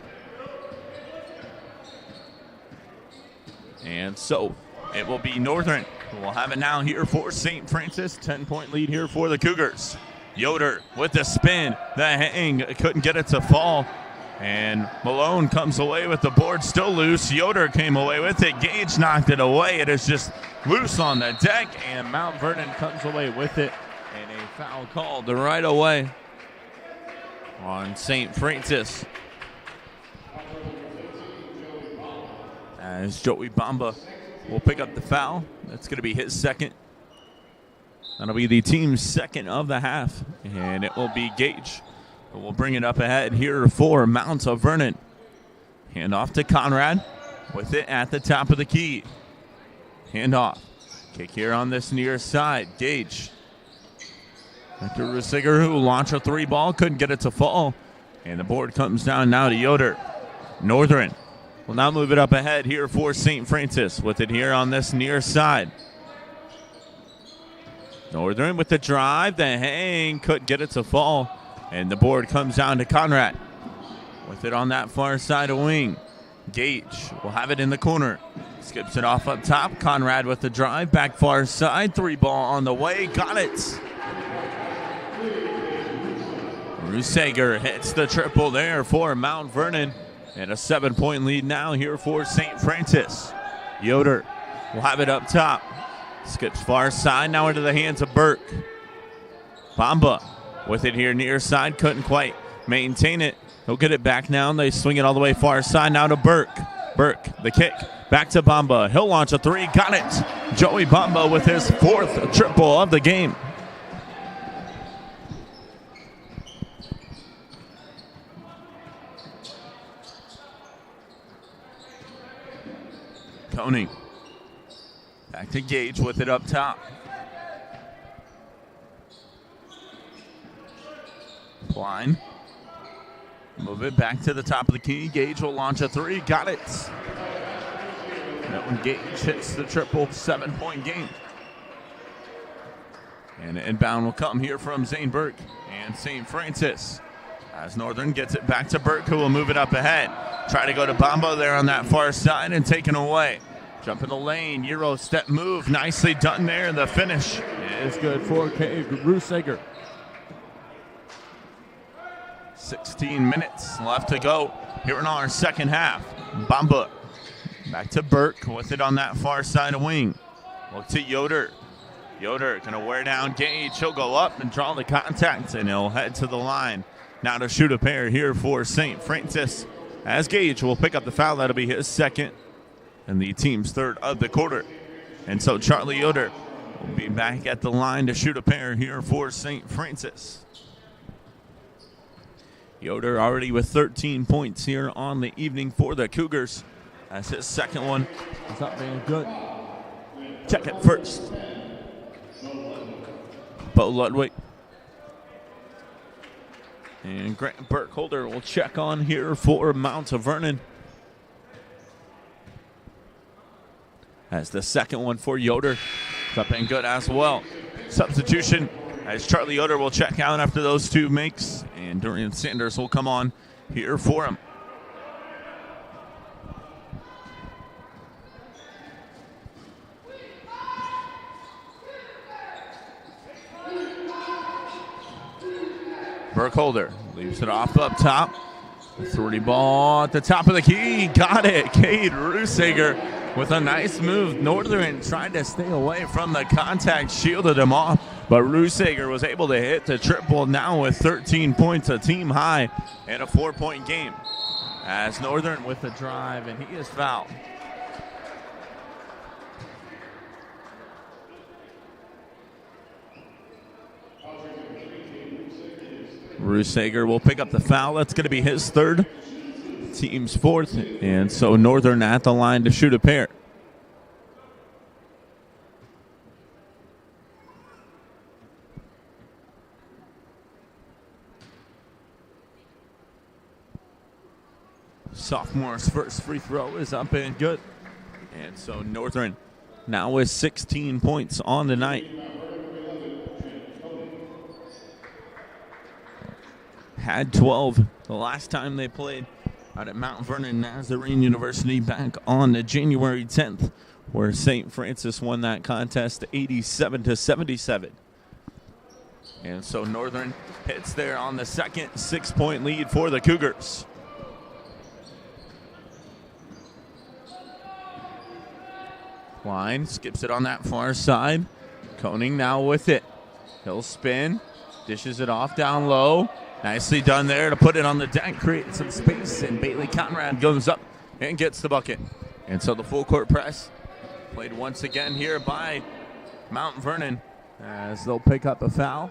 And so it will be Northern. We'll have it now here for St. Francis. 10-point lead here for the Cougars. Yoder with the spin, the hang, couldn't get it to fall. And Malone comes away with the board still loose. Yoder came away with it. Gage knocked it away. It is just loose on the deck, and Mount Vernon comes away with it. And a foul called right away on St. Francis. As Joey Bamba will pick up the foul. That's going to be his second. That'll be the team's second of the half. And it will be Gage. We'll bring it up ahead here for Mount Vernon. Hand off to Conrad with it at the top of the key. Hand off. Kick here on this near side. Gage. Victor Rusiger, who launched a 3 ball, couldn't get it to fall. And the board comes down now to Yoder. Northern will now move it up ahead here for St. Francis with it here on this near side. Northern with the drive, the hang, couldn't get it to fall. And the board comes down to Conrad with it on that far side of wing. Gage will have it in the corner. Skips it off up top. Conrad with the drive, back far side. 3 ball on the way, got it. Rusager hits the triple there for Mount Vernon. And a 7-point lead now here for St. Francis. Yoder will have it up top. Skips far side, now into the hands of Burke. Bamba with it here near side, couldn't quite maintain it. He'll get it back now, and they swing it all the way far side now to Burke. Burke, the kick, back to Bamba. He'll launch a 3, got it. Joey Bamba with his 4th triple of the game. Coney. Back to Gage with it up top. Klein. Move it back to the top of the key. Gage will launch a 3. Got it. That one Gage hits the triple, 7-point game. And an inbound will come here from Zane Burke and St. Francis. As Northern gets it back to Burke, who will move it up ahead. Try to go to Bamba there on that far side and taken away. Jump in the lane, Euro step move, nicely done there. The finish is good for K. Rusager. 16 minutes left to go here in our second half. Bamba back to Burke with it on that far side of wing. Look to Yoder. Yoder gonna wear down Gage. He'll go up and draw the contact, and he'll head to the line. Now to shoot a pair here for St. Francis. As Gage will pick up the foul, that'll be his second and the team's third of the quarter. And so Charlie Yoder will be back at the line to shoot a pair here for St. Francis. Yoder already with 13 points here on the evening for the Cougars. That's his second one. It's not being good. Check it first. Bo Ludwig. And Grant Burkholder will check on here for Mount Vernon. As the second one for Yoder. It's up and good as well. Substitution as Charlie Yoder will check out after those two makes, and Dorian Sanders will come on here for him. Burkholder leaves it off up top. Authority ball at the top of the key. Got it. Cade Rusager with a nice move. Northern tried to stay away from the contact, shielded him off, but Rusager was able to hit the triple now with 13 points, a team high, and a 4-point game. As Northern with the drive, and he is fouled. Rusager will pick up the foul. That's going to be his third, team's fourth, and so Northern at the line to shoot a pair. Sophomore's first free throw is up and good, and so Northern now with 16 points on the night. Had 12 the last time they played out at Mount Vernon Nazarene University back on January 10th, where Saint Francis won that contest 87-77. And so Northern hits there on the second 6-point lead for the Cougars. Klein skips it on that far side. Koenig now with it. He'll spin, dishes it off down low. Nicely done there to put it on the deck, create some space, and Bailey Conrad goes up and gets the bucket. And so the full court press played once again here by Mount Vernon as they'll pick up a foul.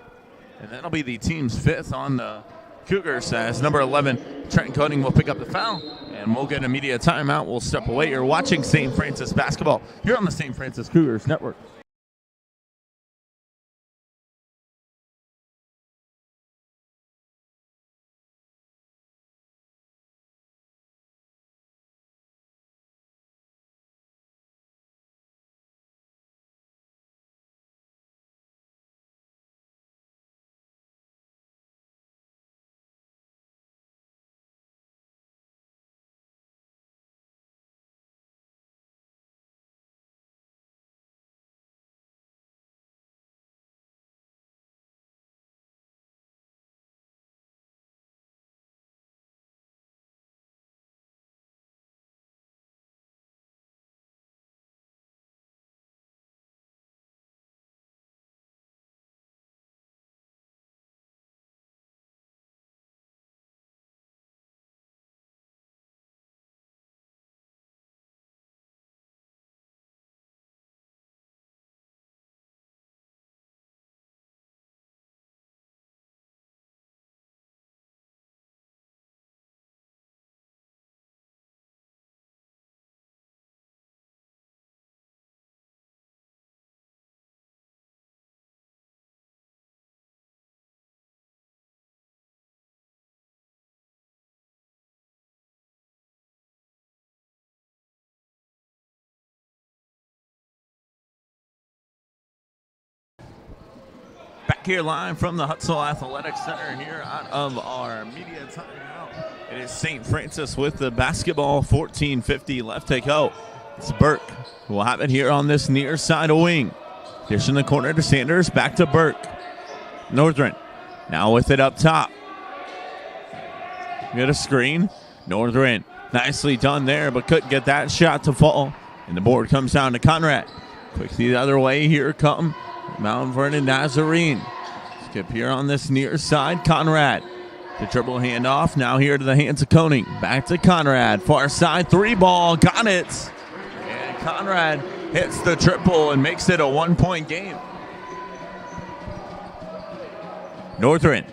And that'll be the team's fifth on the Cougars as number 11, Trenton Koenig, will pick up the foul. And we'll get a media timeout. We'll step away. You're watching St. Francis basketball here on the St. Francis Cougars Network. Back here live from the Hutzel Athletics Center here out of our media timeout. It is St. Francis with the basketball, 14:50 left to go. It's Burke who will have it here on this near side of wing. Dish in the corner to Sanders, back to Burke. Northern now with it up top. Get a screen. Northern nicely done there, but couldn't get that shot to fall. And the board comes down to Conrad. Quickly the other way, here come Mount Vernon Nazarene. Skip here on this near side. Conrad. The dribble handoff. Now here to the hands of Koenig. Back to Conrad. Far side 3-ball. Got it. And Conrad hits the triple and makes it a 1-point game. Northern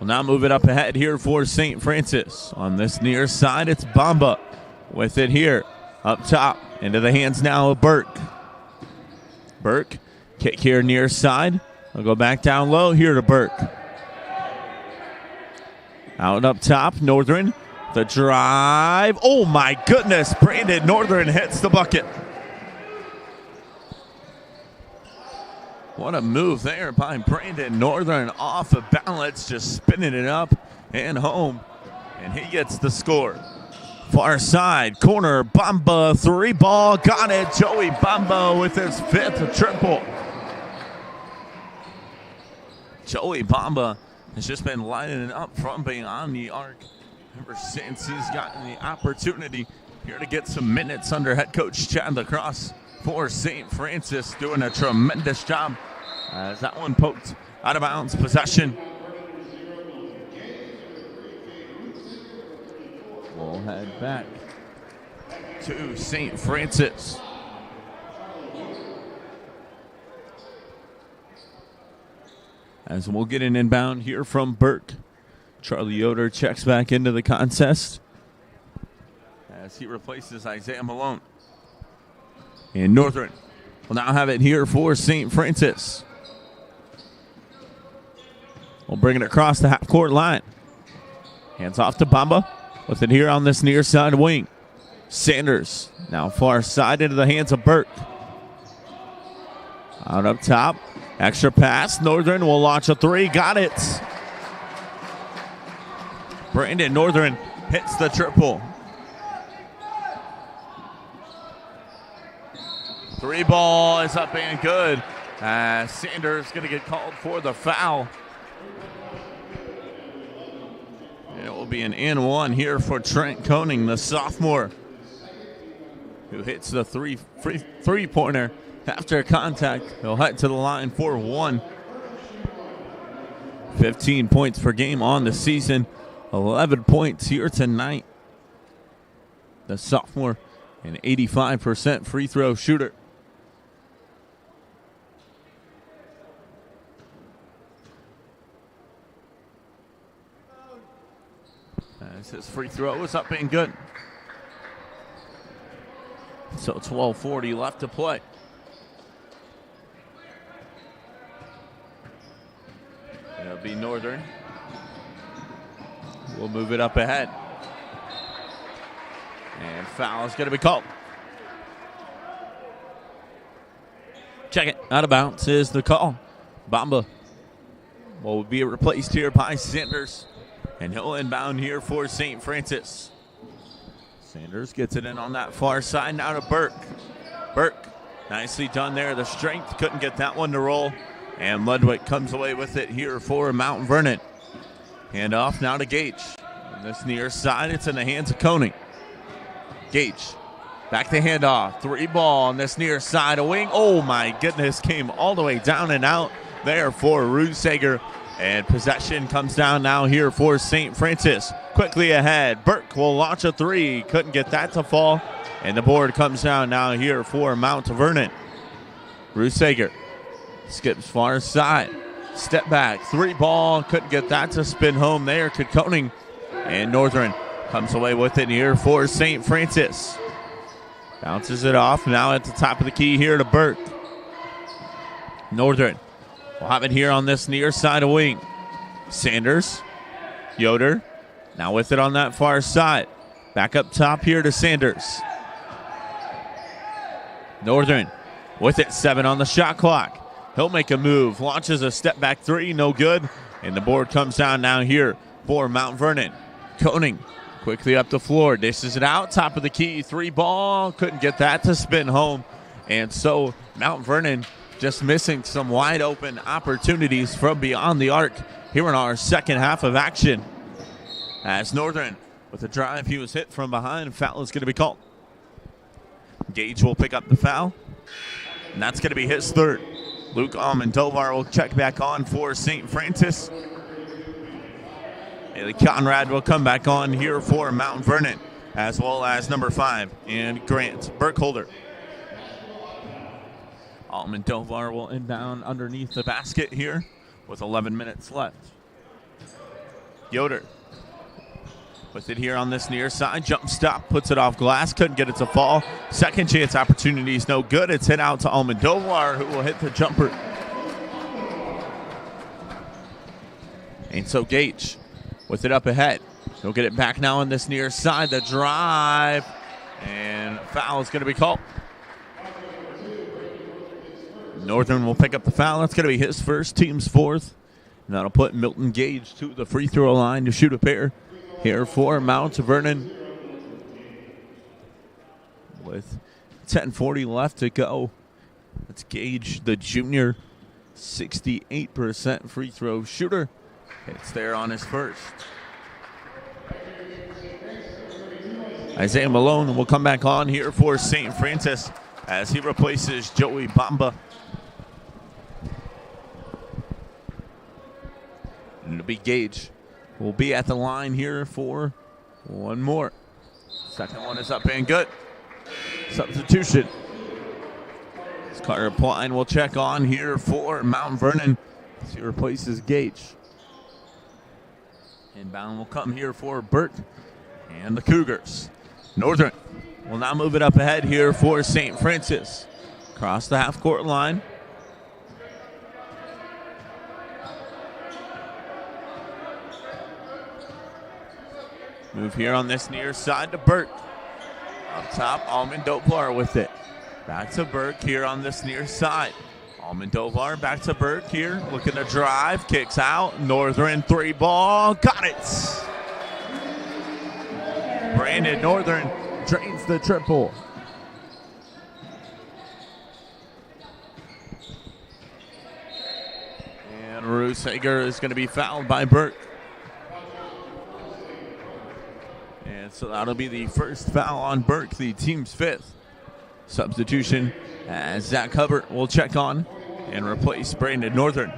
will now move it up ahead here for St. Francis. On this near side, it's Bamba with it here. Up top. Into the hands now of Burke. Burke. Kick here near side. I'll go back down low here to Burke. Out up top, Northern. The drive. Oh my goodness, Brandon Northern hits the bucket. What a move there by Brandon Northern, off of balance, just spinning it up and home. And he gets the score. Far side, corner, Bamba, 3-ball, got it. Joey Bamba with his 5th triple. Joey Bamba has just been lighting it up from beyond the arc ever since he's gotten the opportunity here to get some minutes under head coach Chad Lacrosse for Saint Francis, doing a tremendous job as that one poked out of bounds. Possession. We'll head back to Saint Francis. As we'll get an inbound here from Burke. Charlie Yoder checks back into the contest as he replaces Isaiah Malone. And Northern will now have it here for Saint Francis. We'll bring it across the half-court line. Hands off to Bamba. With it here on this near side wing. Sanders now far side into the hands of Burke. Out up top. Extra pass. Northern will launch a 3. Got it. Brandon Northern hits the triple. 3-ball is up and good. Sanders going to get called for the foul. And it will be an and-1 here for Trent Koenig, the sophomore, who hits the three-pointer after contact. He'll head to the line for 1. 15 points per game on the season. 11 points here tonight. The sophomore, an 85% free throw shooter. As his free throw is up and good. So 12:40 left to play. It'll be Northern. We'll move it up ahead. And foul is going to be called. Check it. Out of bounds is the call. Bamba will be replaced here by Sanders. And he'll inbound here for St. Francis. Sanders gets it in on that far side. Now to Burke. Burke, nicely done there. The strength couldn't get that one to roll. And Ludwig comes away with it here for Mount Vernon. Hand off now to Gage. On this near side, it's in the hands of Koenig. Gage, back to handoff. 3-ball on this near side. A wing. Oh my goodness, came all the way down and out there for Rusager. And possession comes down now here for St. Francis. Quickly ahead. Burke will launch a 3. Couldn't get that to fall. And the board comes down now here for Mount Vernon. Rusager skips far side. Step back. 3-ball. Couldn't get that to spin home there to Koenig. And Northern comes away with it here for St. Francis. Bounces it off now at the top of the key here to Burke. Northern we'll have it here on this near side of wing. Sanders, Yoder, now with it on that far side. Back up top here to Sanders. Northern with it, 7 on the shot clock. He'll make a move, launches a step back 3, no good. And the board comes down now here for Mount Vernon. Koenig quickly up the floor, dishes it out, top of the key, 3-ball. Couldn't get that to spin home. And so Mount Vernon just missing some wide open opportunities from beyond the arc here in our second half of action. As Northern with a drive, he was hit from behind. Foul is going to be called. Gage will pick up the foul, and that's going to be his 3rd. Luke Almendovar will check back on for St. Francis. Haley Conrad will come back on here for Mount Vernon, as well as number 5 and Grant Burkholder. Almendovar will inbound underneath the basket here with 11 minutes left. Yoder with it here on this near side. Jump stop, puts it off glass. Couldn't get it to fall. Second chance opportunity is no good. It's hit out to Almendovar, who will hit the jumper. And so Gage with it up ahead. He'll get it back now on this near side. The drive. And foul is going to be called. Northern will pick up the foul. That's going to be his first, team's fourth. And that'll put Milton Gage to the free throw line to shoot a pair here for Mount Vernon. With 10:40 left to go. Let's Gage, the junior, 68% free throw shooter. It's there on his first. Isaiah Malone will come back on here for Saint Francis as he replaces Joey Bamba. And it'll be Gage. We'll be at the line here for one more. Second one is up and good. Substitution. Carter Pline will check on here for Mount Vernon as he replaces Gage. Inbound will come here for Burt and the Cougars. Northern will now move it up ahead here for St. Francis. Across the half-court line. Move here on this near side to Burt. Up top, Almendovar with it. Back to Burke here on this near side. Almendovar back to Burke here. Looking to drive. Kicks out. Northern three ball. Got it. Brandon Northern drains the triple. And Rusager is going to be fouled by Burke. And so that'll be the first foul on Burke, the team's fifth. Substitution as Zach Hubbard will check on and replace Brandon Northern.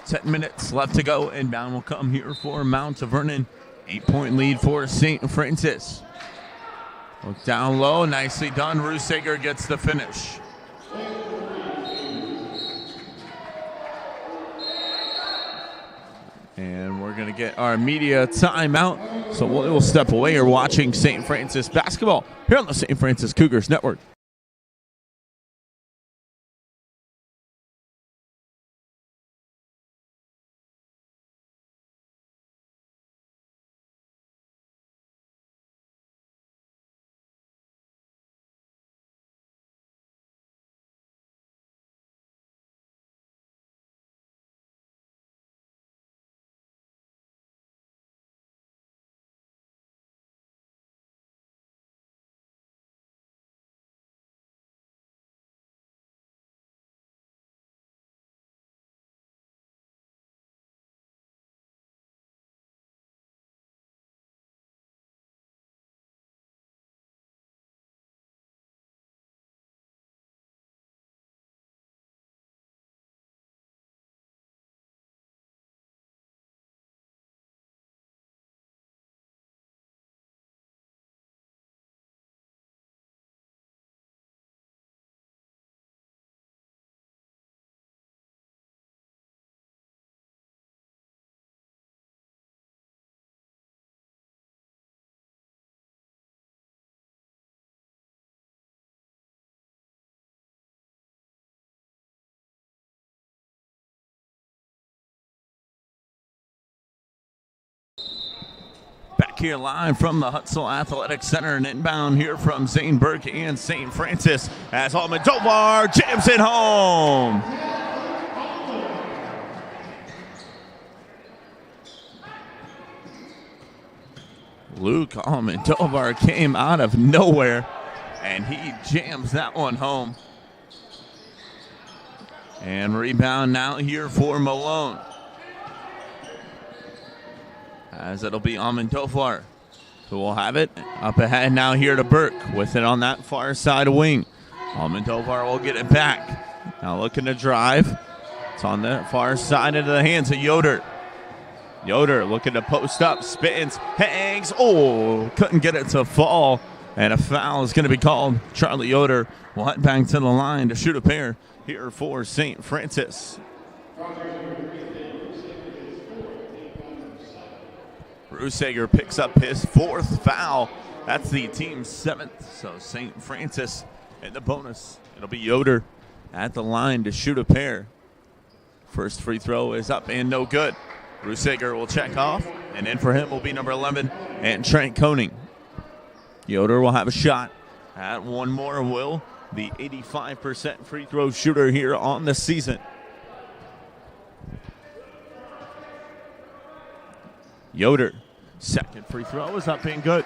10 minutes left to go. Inbound will come here for Mount Vernon. 8-point lead for St. Francis. Look down low. Nicely done. Rusager gets the finish. And we're going to get our media timeout. So we'll step away. You're watching St. Francis basketball here on the St. Francis Cougars Network. Here live from the Hutzel Athletic Center and inbound here from Zane Burke and St. Francis as Almendovar jams it home. Luke Almendovar came out of nowhere and he jams that one home. And rebound now here for Malone. As it'll be Almendovar who will have it. Up ahead now here to Burke with it on that far side wing. Almendovar will get it back. Now looking to drive. It's on the far side into the hands of Yoder. Yoder looking to post up, spins, hangs. Oh, couldn't get it to fall. And a foul is going to be called. Charlie Yoder will head back to the line to shoot a pair here for St. Francis. Rusager picks up his fourth foul. That's the team's seventh. So St. Francis in the bonus. It'll be Yoder at the line to shoot a pair. First free throw is up and no good. Rusager will check off, and in for him will be number 11 and Trent Koenig. Yoder will have a shot at one more. Will the 85% free throw shooter here on the season. Yoder, second free throw is up and good.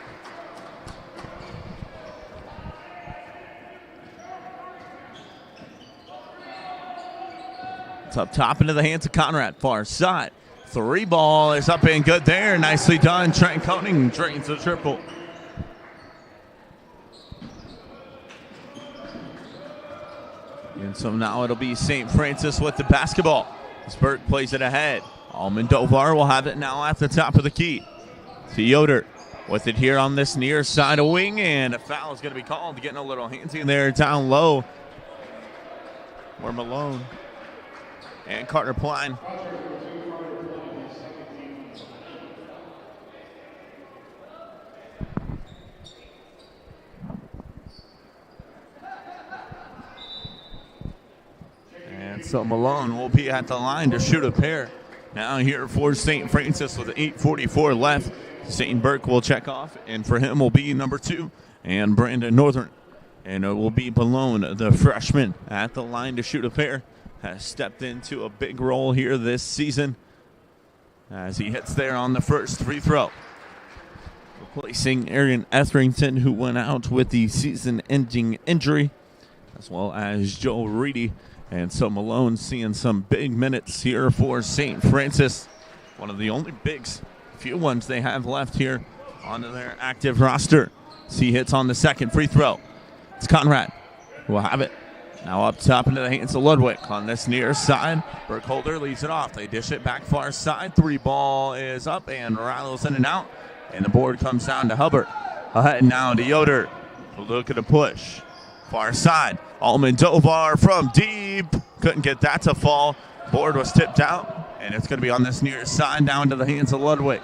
It's up top into the hands of Conrad, far side. Three ball is up and good there. Nicely done. Trent Koenig drains the triple. And so now it'll be St. Francis with the basketball. As Burke plays it ahead. Almendovar will have it now at the top of the key. To Yoder with it here on this near side of wing, and a foul is going to be called. Getting a little handsy in there down low. Or Malone and Carter Pline. And so Malone will be at the line to shoot a pair. Now here for St. Francis with 8:44 left. St. Burke will check off, and for him will be number 2, and Brandon Northern. And it will be Malone, the freshman, at the line to shoot a pair. Has stepped into a big role here this season as he hits there on the first free throw. Replacing Aaron Etherington, who went out with the season-ending injury, as well as Joe Reedy. And so Malone seeing some big minutes here for St. Francis. One of the only few ones they have left here on their active roster. So he hits on the second free throw. It's Conrad who will have it. Now up top into the hands of Ludwig on this near side. Burkholder leaves it off. They dish it back far side. Three ball is up and rattles in and out. And the board comes down to Hubbard. Ahead now to Yoder. Look at a push. Far side. Almendovar from deep. Couldn't get that to fall. Board was tipped out. And it's going to be on this near side down to the hands of Ludwig.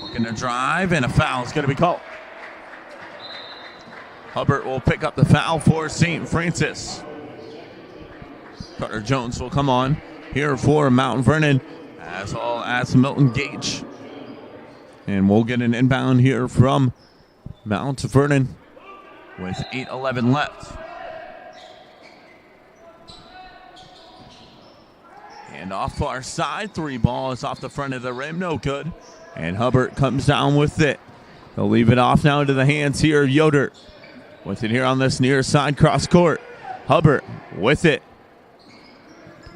Looking to drive, and a foul is going to be called. Hubbard will pick up the foul for St. Francis. Carter Jones will come on here for Mount Vernon, as well as Milton Gage. And we'll get an inbound here from Mount Vernon with 8:11 left. And off far side, three ball is off the front of the rim, no good. And Hubbard comes down with it. He'll leave it off now to the hands here of Yoder. With it here on this near side cross court. Hubbard with it.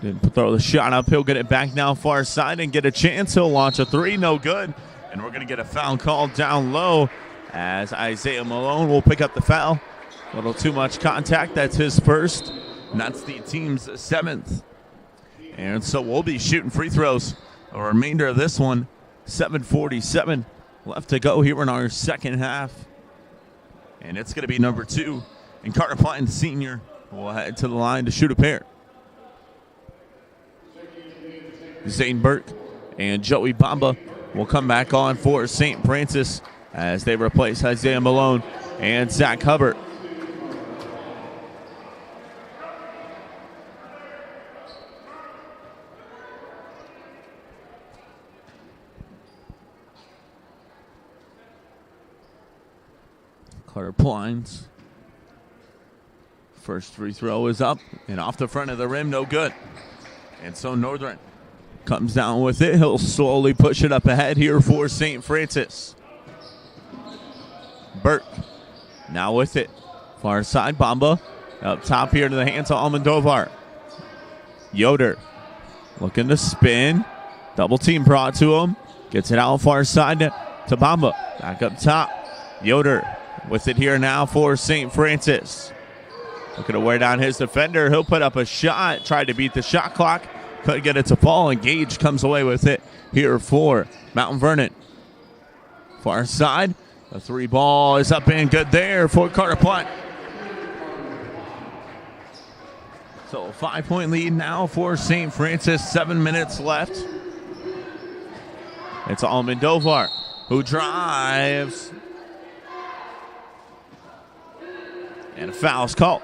Didn't throw the shot up. He'll get it back now far side and get a chance. He'll launch a three. No good. And we're going to get a foul called down low as Isaiah Malone will pick up the foul. A little too much contact. That's his first. And that's the team's 7th. And so we'll be shooting free throws the remainder of this one. 7:47 left to go here in our second half. And it's going to be number 2. And Carter Pine, the senior, will head to the line to shoot a pair. Zane Burke and Joey Bamba will come back on for St. Francis as they replace Isaiah Malone and Zach Hubbard. Carter Plines. First free throw is up and off the front of the rim, no good. And so Northern comes down with it. He'll slowly push it up ahead here for St. Francis. Burke now with it. Far side, Bamba. Up top here to the hands of Almendovar. Yoder looking to spin. Double team brought to him. Gets it out far side to Bamba. Back up top. Yoder with it here now for St. Francis. Looking to wear down his defender. He'll put up a shot. Tried to beat the shot clock. Couldn't get it to fall, and Gage comes away with it here for Mount Vernon. Far side. The three ball is up and good there for Carter Plant. So a 5-point lead now for St. Francis. 7 minutes left. It's Almendovar who drives. And a foul's called.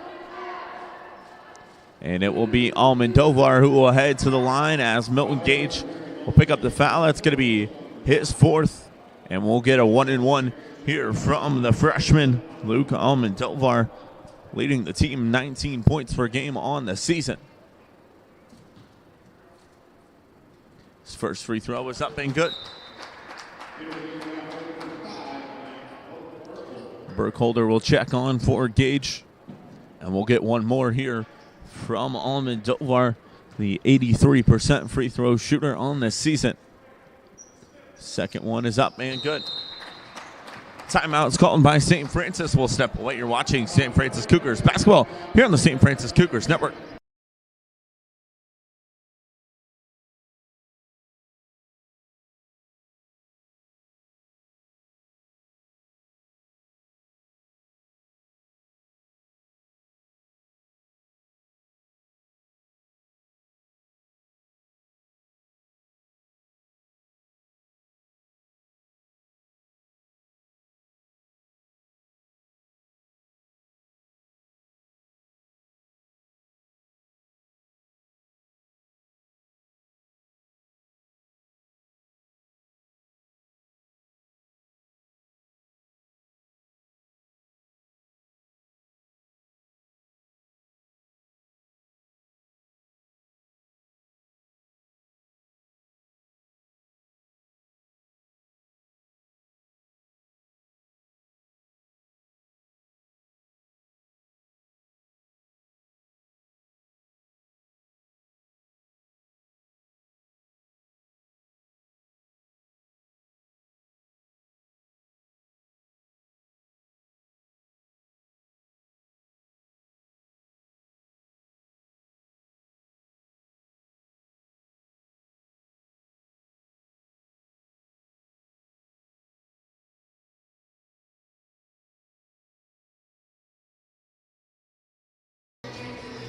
And it will be Almendovar who will head to the line as Milton Gage will pick up the foul. That's going to be his 4th. And we'll get a 1-and-1 here from the freshman, Luke Almendovar, leading the team 19 points per game on the season. His first free throw was up and good. Burkholder will check on for Gage. And we'll get one more here from Almendovar, the 83% free throw shooter on this season. Second one is up and good. Timeout's called by St. Francis. We'll step away. You're watching St. Francis Cougars basketball here on the St. Francis Cougars Network.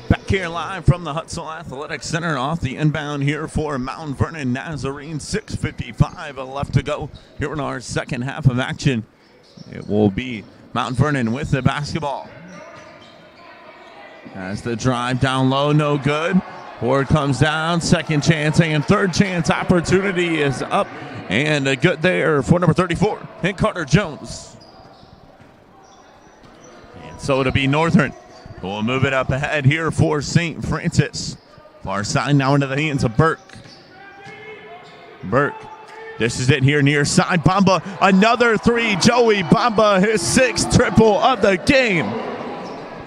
Back here live from the Hutzell Athletic Center off the inbound here for Mount Vernon Nazarene. 6:55 left to go here in our second half of action. It will be Mount Vernon with the basketball. As the drive down low, no good. Ward comes down, second chance and third chance opportunity is up. And a good there for number 34, and Carter Jones. And so it'll be Northern. We'll move it up ahead here for St. Francis. Far side now into the hands of Burke. Burke. This is it here near side. Bamba, another three. Joey Bamba, his sixth triple of the game.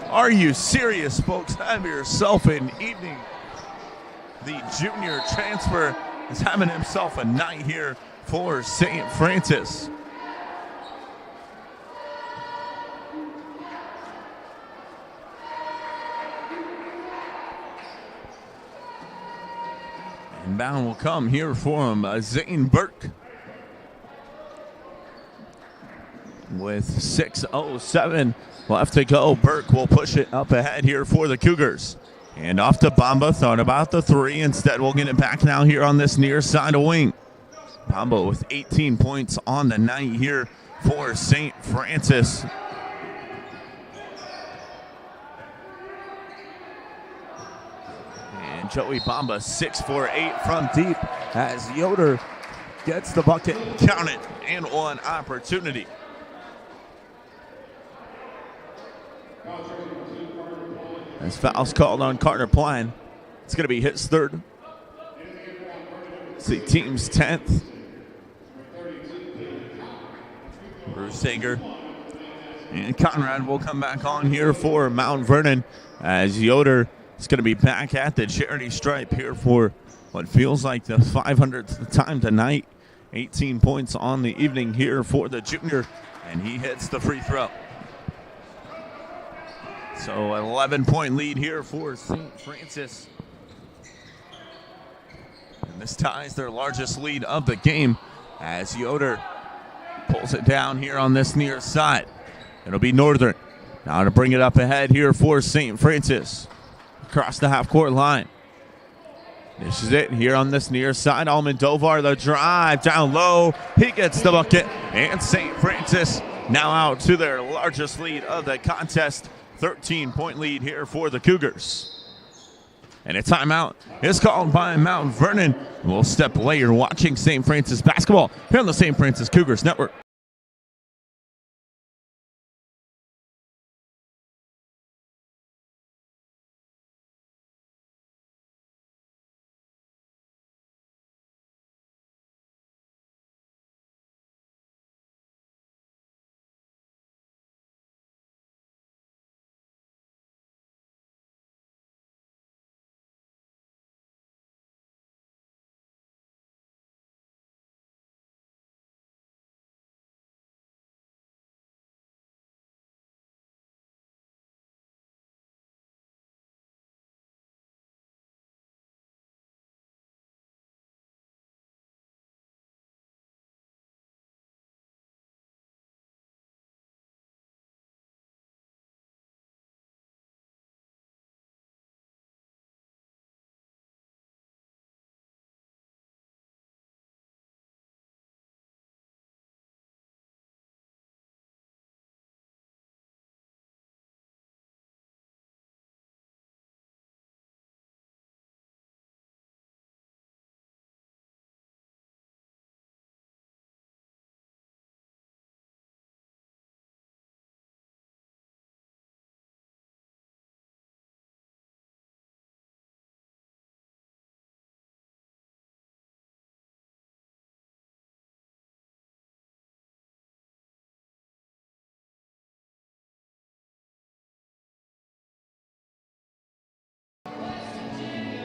Are you serious, folks? Have yourself an evening. The junior transfer is having himself a night here for St. Francis. Inbound will come here for him, Zane Burke. With 6:07 left to go, Burke will push it up ahead here for the Cougars. And off to Bamba, thought about the three. Instead, we'll get it back now here on this near side of wing. Bamba with 18 points on the night here for St. Francis. And Joey Bamba, 6'4", from deep as Yoder gets the bucket, count it, and one opportunity. As foul's called on Carter Pline. It's going to be his third. It's the team's 10th. Bruce Sager and Conrad will come back on here for Mount Vernon as Yoder is going to be back at the charity stripe here for what feels like the 500th time tonight. 18 points on the evening here for the junior, and he hits the free throw. So an 11-point lead here for St. Francis. And this ties their largest lead of the game as Yoder pulls it down here on this near side. It'll be Northern. Now to bring it up ahead here for St. Francis. Across the half-court line. This is it here on this near side. Almendovar, the drive down low. He gets the bucket. And St. Francis now out to their largest lead of the contest. 13-point lead here for the Cougars. And a timeout is called by Mount Vernon. We'll step away. You're watching St. Francis basketball here on the St. Francis Cougars Network.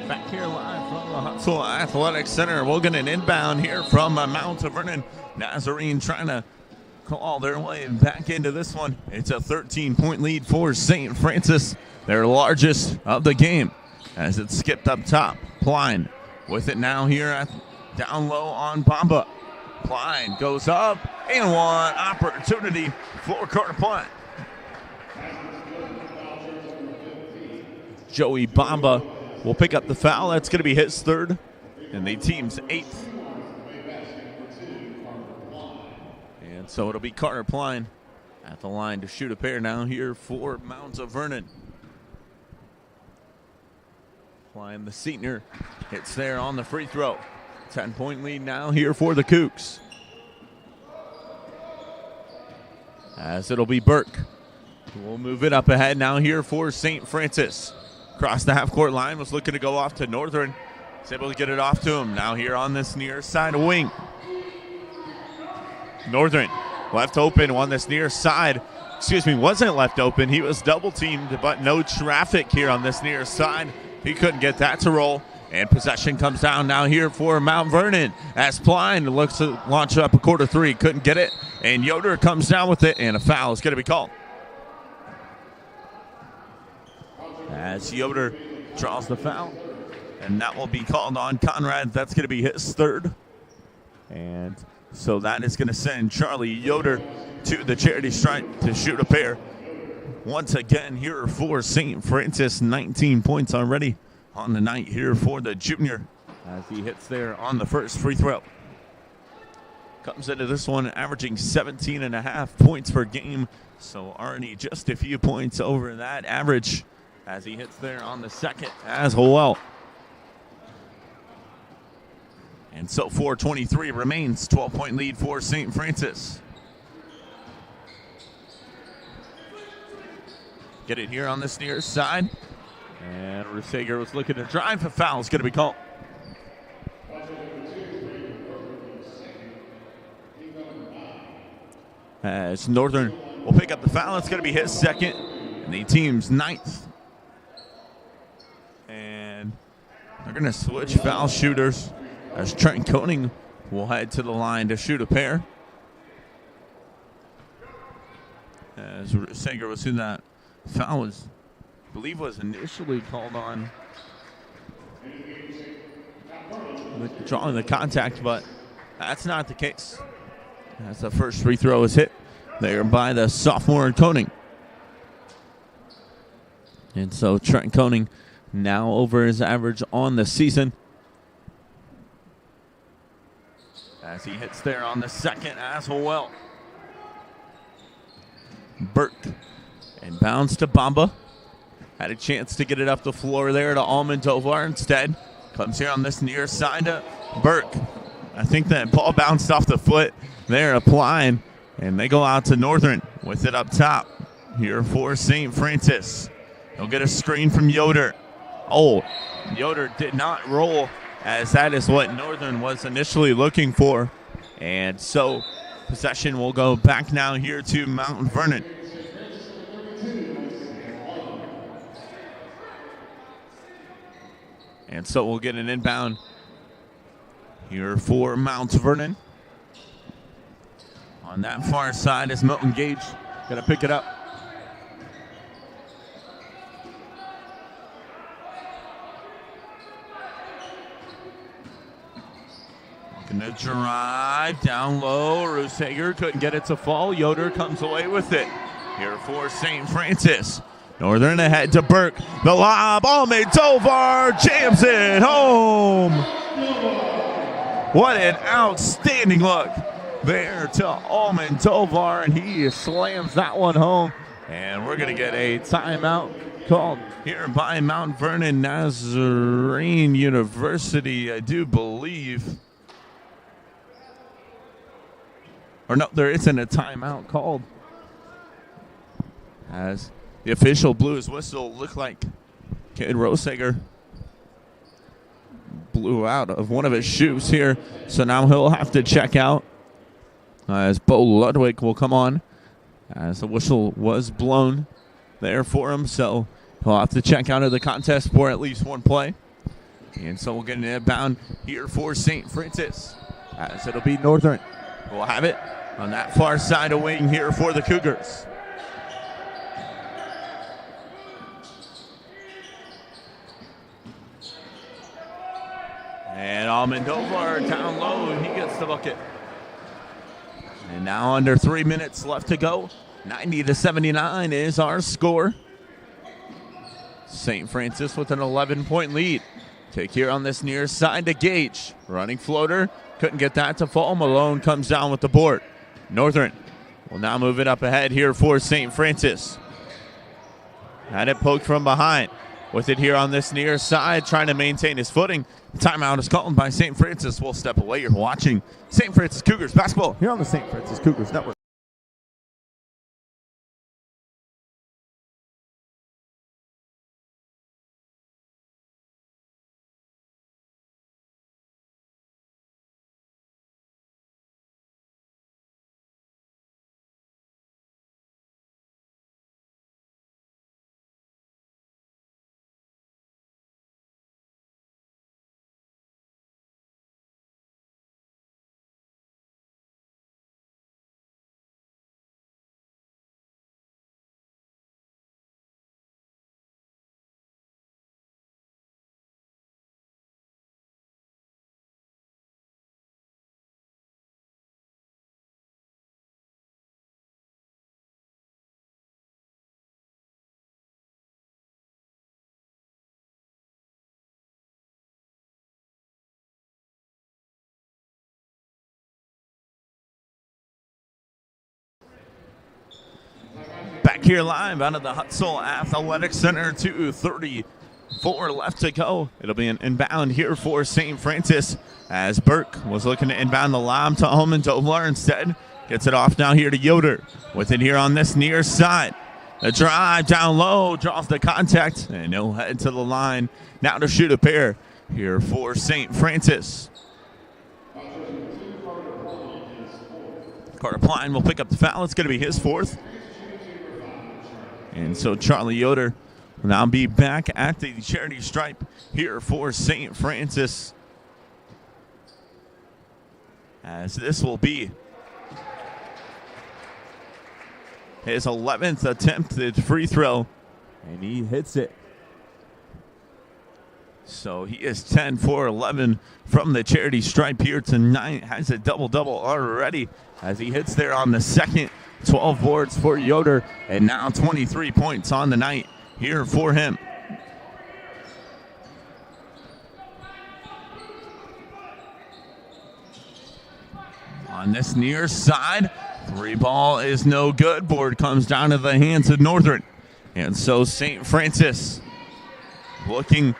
Back here live from the Huntsville Athletic Center. We'll get an inbound here from Mount Vernon. Nazarene trying to claw their way back into this one. It's a 13-point lead for St. Francis, their largest of the game, as it's skipped up top. Pline with it now here at down low on Bamba. Pline goes up, and one opportunity for Carter Pline. Joey Bamba will pick up the foul. That's going to be his third and the team's eighth. And so it'll be Carter Pline at the line to shoot a pair now here for Mount Vernon. Pline, the senior, hits there on the free throw. 10-point lead now here for the Cougs. As it'll be Burke. We'll move it up ahead now here for St. Francis. Across the half-court line, was looking to go off to Northern. He's able to get it off to him. Now here on this near side wing. Northern left open on this near side. Wasn't left open. He was double-teamed, but no traffic here on this near side. He couldn't get that to roll. And possession comes down now here for Mount Vernon as Pline looks to launch up a quarter three. Couldn't get it. And Yoder comes down with it, and a foul is going to be called. As Yoder draws the foul, and that will be called on Conrad. That's going to be his third. And so that is going to send Charlie Yoder to the charity stripe to shoot a pair. Once again here for St. Francis, 19 points already on the night here for the junior as he hits there on the first free throw. Comes into this one averaging 17.5 points per game, so already just a few points over that average as he hits there on the second as well. And so 4:23 remains, 12-point lead for St. Francis. Get it here on this near side. And Rusager was looking to drive. A foul is going to be called. As Northern will pick up the foul. It's going to be his second and the team's ninth. And they're going to switch foul shooters as Trent Koenig will head to the line to shoot a pair. As Rusager was in that foul was, I believe, was initially called on drawing the contact, but that's not the case. As the first free throw is hit there by the sophomore Koenig. And so Trent Koenig now over his average on the season as he hits there on the second as well. Burke and bounds to Bamba. Had a chance to get it up the floor there to Almondovar. Instead, comes here on this near side to Burke. I think that ball bounced off the foot there, applying, and they go out to Northern with it up top here for St. Francis. They'll get a screen from Yoder. Oh, Yoder did not roll, as that is what Northern was initially looking for. And so possession will go back now here to Mount Vernon. And so we'll get an inbound here for Mount Vernon. On that far side is Milton Gage. Gonna pick it up. Gonna drive down low. Rusager couldn't get it to fall. Yoder comes away with it here for St. Francis. Northern ahead to Burke. The lob. Almondovar jams it home. What an outstanding look there to Almondovar, and he slams that one home. And we're going to get a timeout called here by Mount Vernon Nazarene University, I do believe. Or no, there isn't a timeout called, as the official blew his whistle. Looked like Kid Rosager blew out of one of his shoes here. So now he'll have to check out, as Bo Ludwig will come on, as the whistle was blown there for him. So he'll have to check out of the contest for at least one play. And so we'll get an inbound here for St. Francis, as it'll be Northern. We'll have it on that far side of wing here for the Cougars. And Almondovar down low, and he gets the bucket. And now under 3 minutes left to go. 90-79 is our score. St. Francis with an 11-point lead. Take here on this near side to Gage. Running floater. Couldn't get that to fall. Malone comes down with the board. Northern will now move it up ahead here for St. Francis. Had it poked from behind. With it here on this near side, trying to maintain his footing. Timeout is called by St. Francis. We'll step away. You're watching St. Francis Cougars basketball here on the St. Francis Cougars Network. Back here live out of the Hutzel Athletic Center, 2:34 left to go. It'll be an inbound here for St. Francis, as Burke was looking to inbound the lob to Almondovar. Instead, gets it off now here to Yoder. With it here on this near side. The drive down low, draws the contact, and he'll head to the line now to shoot a pair here for St. Francis. Carter Pline will pick up the foul. It's going to be his fourth. And so Charlie Yoder will now be back at the charity stripe here for St. Francis, as this will be his 11th attempted free throw, and he hits it. So he is 10 for 11 from the charity stripe here tonight. Has a double-double already as he hits there on the second. 12 boards for Yoder, and now 23 points on the night here for him. On this near side, three ball is no good. Board comes down to the hands of Northern. And so St. Francis looking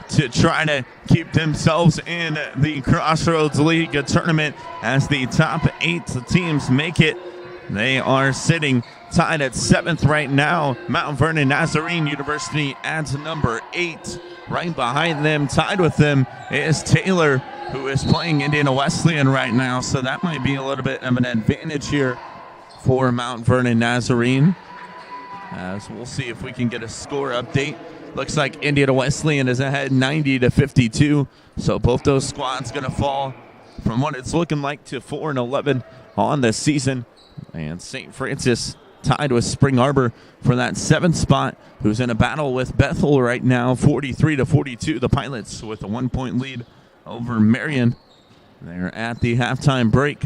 to try to keep themselves in the Crossroads League tournament as the top 8 teams make it. They are sitting tied at 7th right now. Mount Vernon Nazarene University at number 8. Right behind them, tied with them, is Taylor, who is playing Indiana Wesleyan right now. So that might be a little bit of an advantage here for Mount Vernon Nazarene. As we'll see if we can get a score update. Looks like Indiana Wesleyan is ahead 90-52. So both those squads going to fall from what it's looking like to 4-11 on the season. And St. Francis tied with Spring Arbor for that 7th spot, who's in a battle with Bethel right now, 43-42. The Pilots with a 1-point lead over Marion. They're at the halftime break.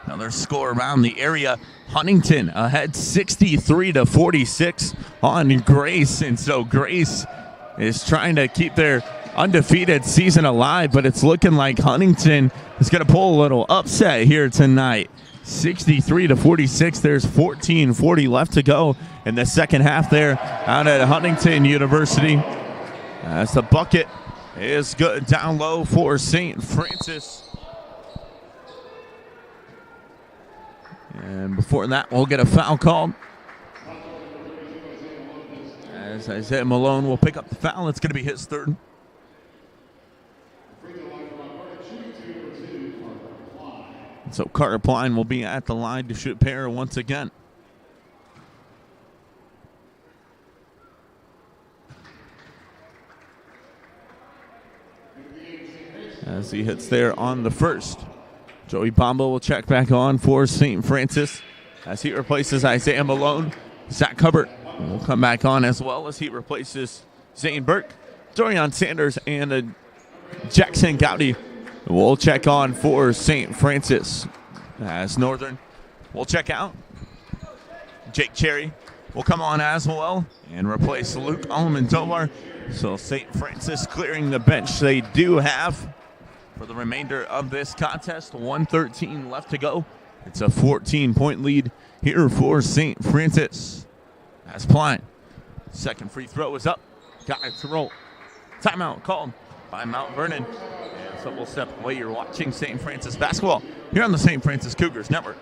Another score around the area. Huntington ahead 63-46 on Grace. And so Grace is trying to keep their undefeated season alive, but it's looking like Huntington is going to pull a little upset here tonight. 63-46. There's 14:40 left to go in the second half there out at Huntington University. As the bucket is good down low for St. Francis. And before that, we'll get a foul called. As Isaiah Malone will pick up the foul. It's going to be his 3rd. So Carter Pline will be at the line to shoot pair once again. As he hits there on the first. Joey Bombo will check back on for St. Francis as he replaces Isaiah Malone. Zach Hubbard will come back on as well as he replaces Zane Burke. Dorian Sanders and Jackson Gowdy will check on for St. Francis as Northern will check out. Jake Cherry will come on as well and replace Luke Almendovar. So St. Francis clearing the bench they do have for the remainder of this contest. 1:13 left to go. It's a 14-point lead here for St. Francis. As Pline, second free throw is up. Got it to roll. Timeout called by Mount Vernon. And so we'll step away. You're watching St. Francis basketball here on the St. Francis Cougars Network.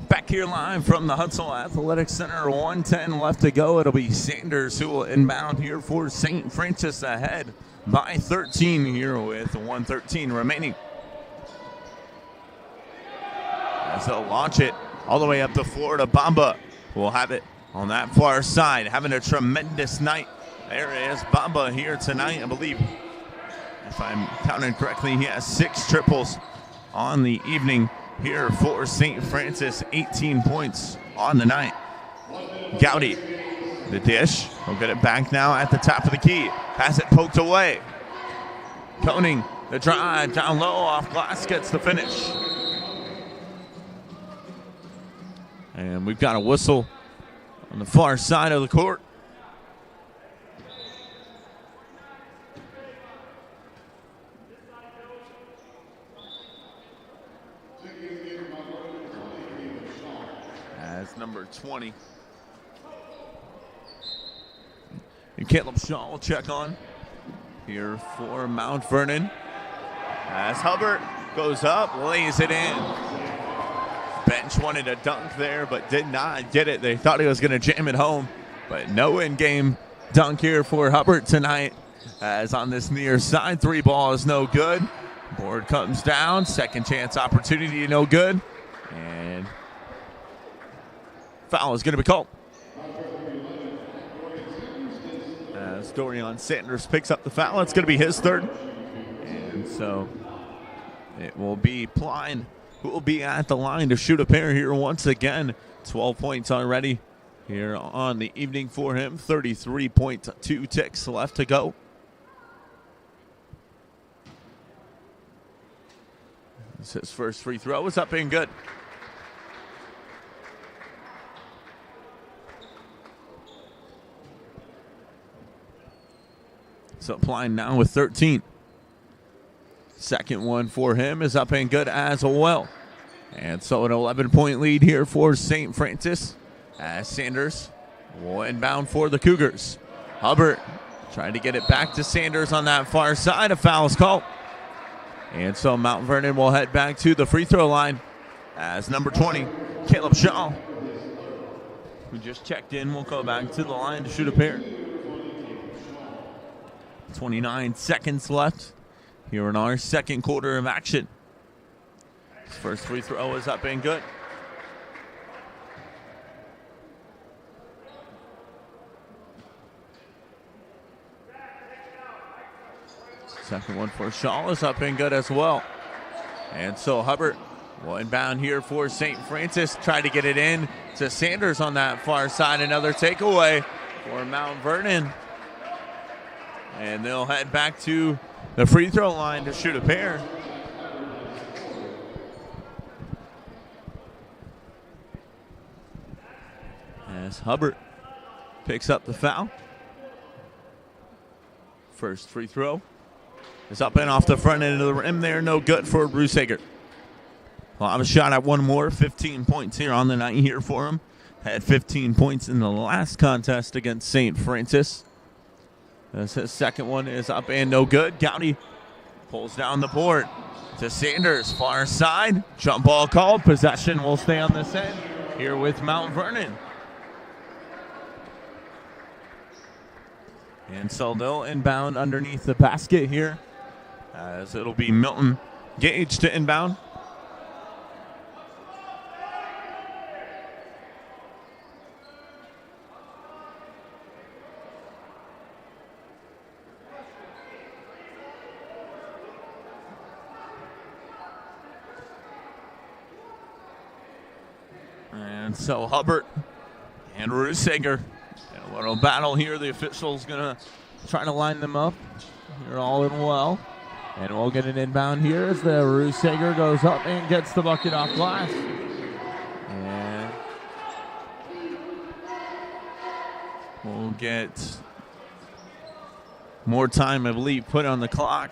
Back here live from the Hutzel Athletics Center, 1:10 left to go. It'll be Sanders who will inbound here for St. Francis ahead by 13 here with 1:13 remaining. As they'll launch it all the way up the floor to Bamba, who will have it on that far side, having a tremendous night. There is Bamba here tonight, I believe. If I'm counting correctly, he has 6 triples on the evening. Here for St. Francis, 18 points on the night. Gowdy, the dish. He'll get it back now at the top of the key. Has it poked away. Koning, the drive down low off glass, gets the finish. And we've got a whistle on the far side of the court. As number 20. And Caleb Shaw will check on. here for Mount Vernon. As Hubbard goes up, lays it in. Bench wanted a dunk there, but did not get it. They thought he was going to jam it home, but no in-game dunk here for Hubbard tonight. As on this near side, 3 ball is no good. Board comes down, second chance opportunity, no good. And foul is going to be called. As Dorian Sanders picks up the foul, it's going to be his third. And so it will be Pline who will be at the line to shoot a pair here once again. 12 points already here on the evening for him. 33.2 ticks left to go. This is his first free throw. It's up and good. So Pline now with 13. Second one for him is up and good as well. And so an 11-point lead here for St. Francis as Sanders will inbound for the Cougars. Hubbard trying to get it back to Sanders on that far side. A foul is called. And so Mount Vernon will head back to the free throw line as number 20, Caleb Shaw, who just checked in, will go back to the line to shoot a pair. 29 seconds left here in our second quarter of action. His first free throw is up and good. Second one for Shaw is up and good as well. And so Hubbard will inbound here for St. Francis. Try to get it in to Sanders on that far side. Another takeaway for Mount Vernon. And they'll head back to the free throw line to shoot a pair. As Hubbard picks up the foul. First free throw is up and off the front end of the rim there. No good for Bruce Hager. Well, I have a shot at one more. 15 points here on the night here for him. Had 15 points in the last contest against St. Francis. His second one is up and no good. Gowdy pulls down the board to Sanders, far side. Jump ball called. Possession will stay on this end here with Mount Vernon. And so they'll inbound underneath the basket here, as it'll be Milton Gage to inbound. And so Hubbard and Rusager in a little battle here. The official's going to try to line them up. They're all in well. And we'll get an inbound here as the Rusager goes up and gets the bucket off glass. And we'll get more time, I believe, put on the clock.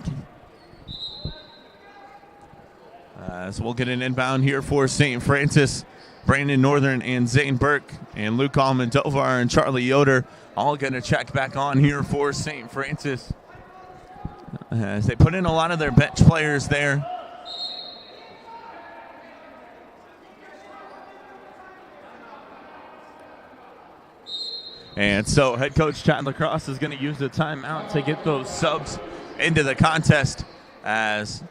So we'll get an inbound here for St. Francis. Brandon Northern and Zane Burke and Luke Almendovar and Charlie Yoder all going to check back on here for St. Francis. As they put in a lot of their bench players there. And so head coach Chad Lacrosse is going to use the timeout to get those subs into the contest, as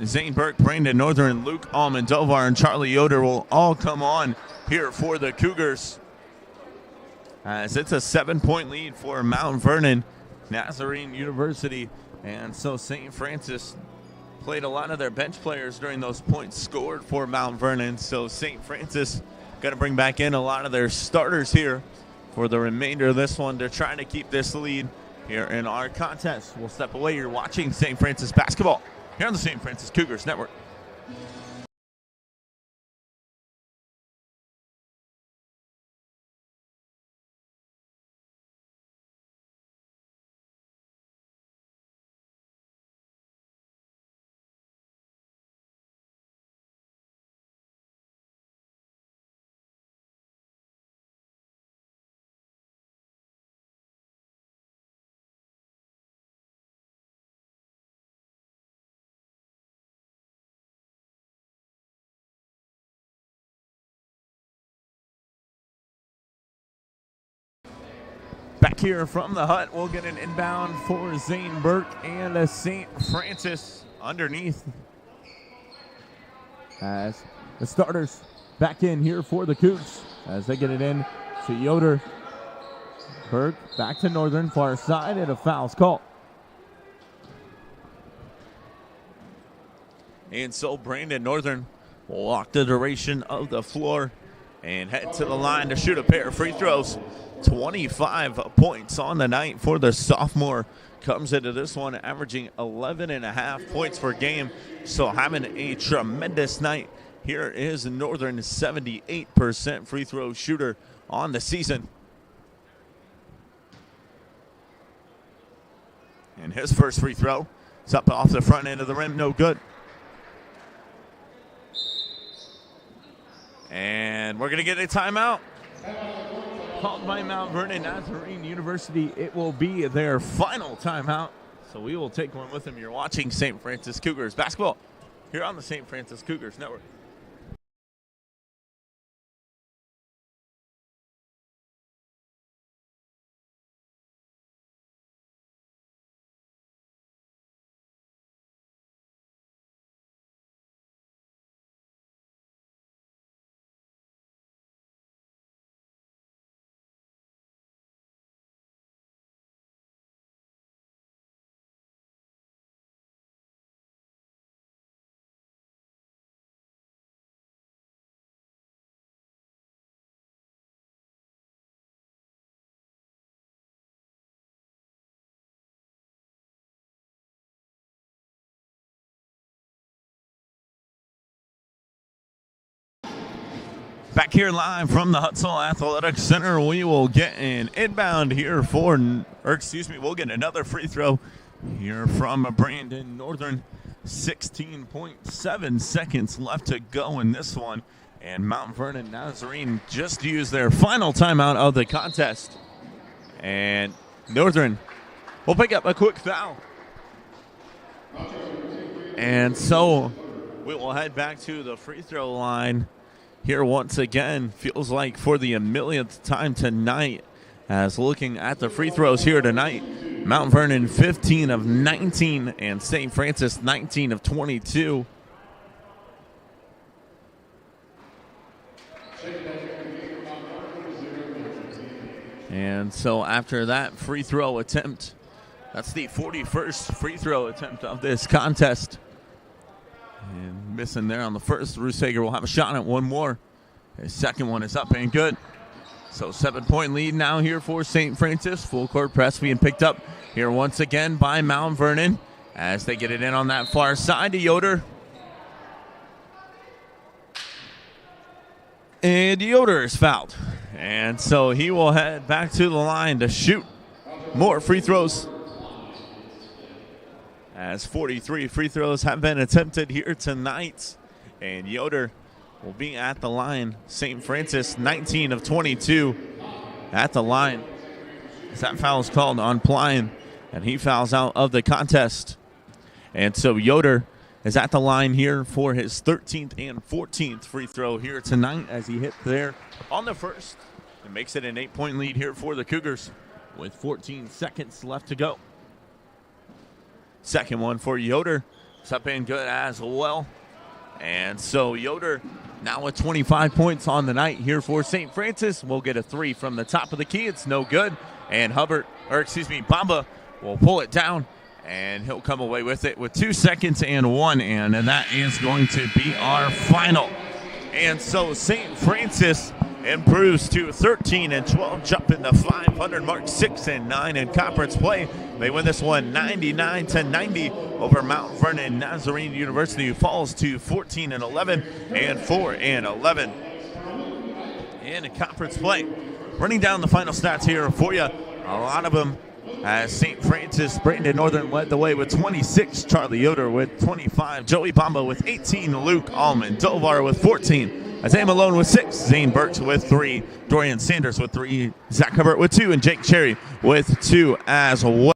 Zane Burke, Brandon Northern, Luke Almendovar, and Charlie Yoder will all come on here for the Cougars, as it's a 7-point lead for Mount Vernon, Nazarene University. And so St. Francis played a lot of their bench players during those points scored for Mount Vernon. So St. Francis going to bring back in a lot of their starters here for the remainder of this one. They're trying to keep this lead here in our contest. We'll step away. You're watching St. Francis basketball here on the St. Francis Cougars Network. Back here from the hut, we'll get an inbound for Zane Burke and a Saint Francis underneath. As the starters back in here for the Cougs as they get it in to Yoder. Burke back to Northern, far side, and a foul's called. And so Brandon Northern will walk the duration of the floor and head to the line to shoot a pair of free throws. 25 points on the night for the sophomore. Comes into this one averaging 11.5 points per game. So having a tremendous night. Here is Northern, 78% free throw shooter on the season. And his first free throw is up off the front end of the rim, no good. And we're going to get a timeout called by Mount Vernon Nazarene University. It will be their final timeout, so we will take one with them. You're watching St. Francis Cougars basketball here on the St. Francis Cougars Network. Back here live from the Hutsville Athletic Center, we will get an inbound here we'll get another free throw here from Brandon Northern. 16.7 seconds left to go in this one. And Mount Vernon Nazarene just used their final timeout of the contest. And Northern will pick up a quick foul. And so we will head back to the free throw line here once again. Feels like for the millionth time tonight, as looking at the free throws here tonight, Mount Vernon 15 of 19 and St. Francis 19 of 22. And so after that free throw attempt, that's the 41st free throw attempt of this contest. And missing there on the first. Rusager will have a shot at one more. His second one is up and good. So 7-point lead now here for St. Francis. Full court press being picked up here once again by Mount Vernon as they get it in on that far side to Yoder. And Yoder is fouled. And so he will head back to the line to shoot more free throws, as 43 free throws have been attempted here tonight. And Yoder will be at the line. St. Francis 19 of 22 at the line. As that foul is called on Plyan, and he fouls out of the contest. And so Yoder is at the line here for his 13th and 14th free throw here tonight, as he hit there on the first. It makes it an 8-point lead here for the Cougars with 14 seconds left to go. Second one for Yoder. It's up and good as well. And so Yoder now with 25 points on the night here for St. Francis. We'll get a three from the top of the key. It's no good. And Bamba will pull it down, and he'll come away with it with 2 seconds and one. And that is going to be our final. And so St. Francis improves to 13 and 12, jumping the 500 mark, 6 and 9 in conference play. They win this one 99-90 over Mount Vernon Nazarene University, who falls to 14 and 11 and 4 and 11 in conference play. Running down the final stats here for you, a lot of them as St. Francis, Brandon Northern led the way with 26, Charlie Yoder with 25, Joey Bamba with 18, Luke Allman, Dovar with 14, Isaiah Malone with 6, Zane Burks with 3, Dorian Sanders with 3, Zach Hubbard with 2, and Jake Cherry with 2 as well.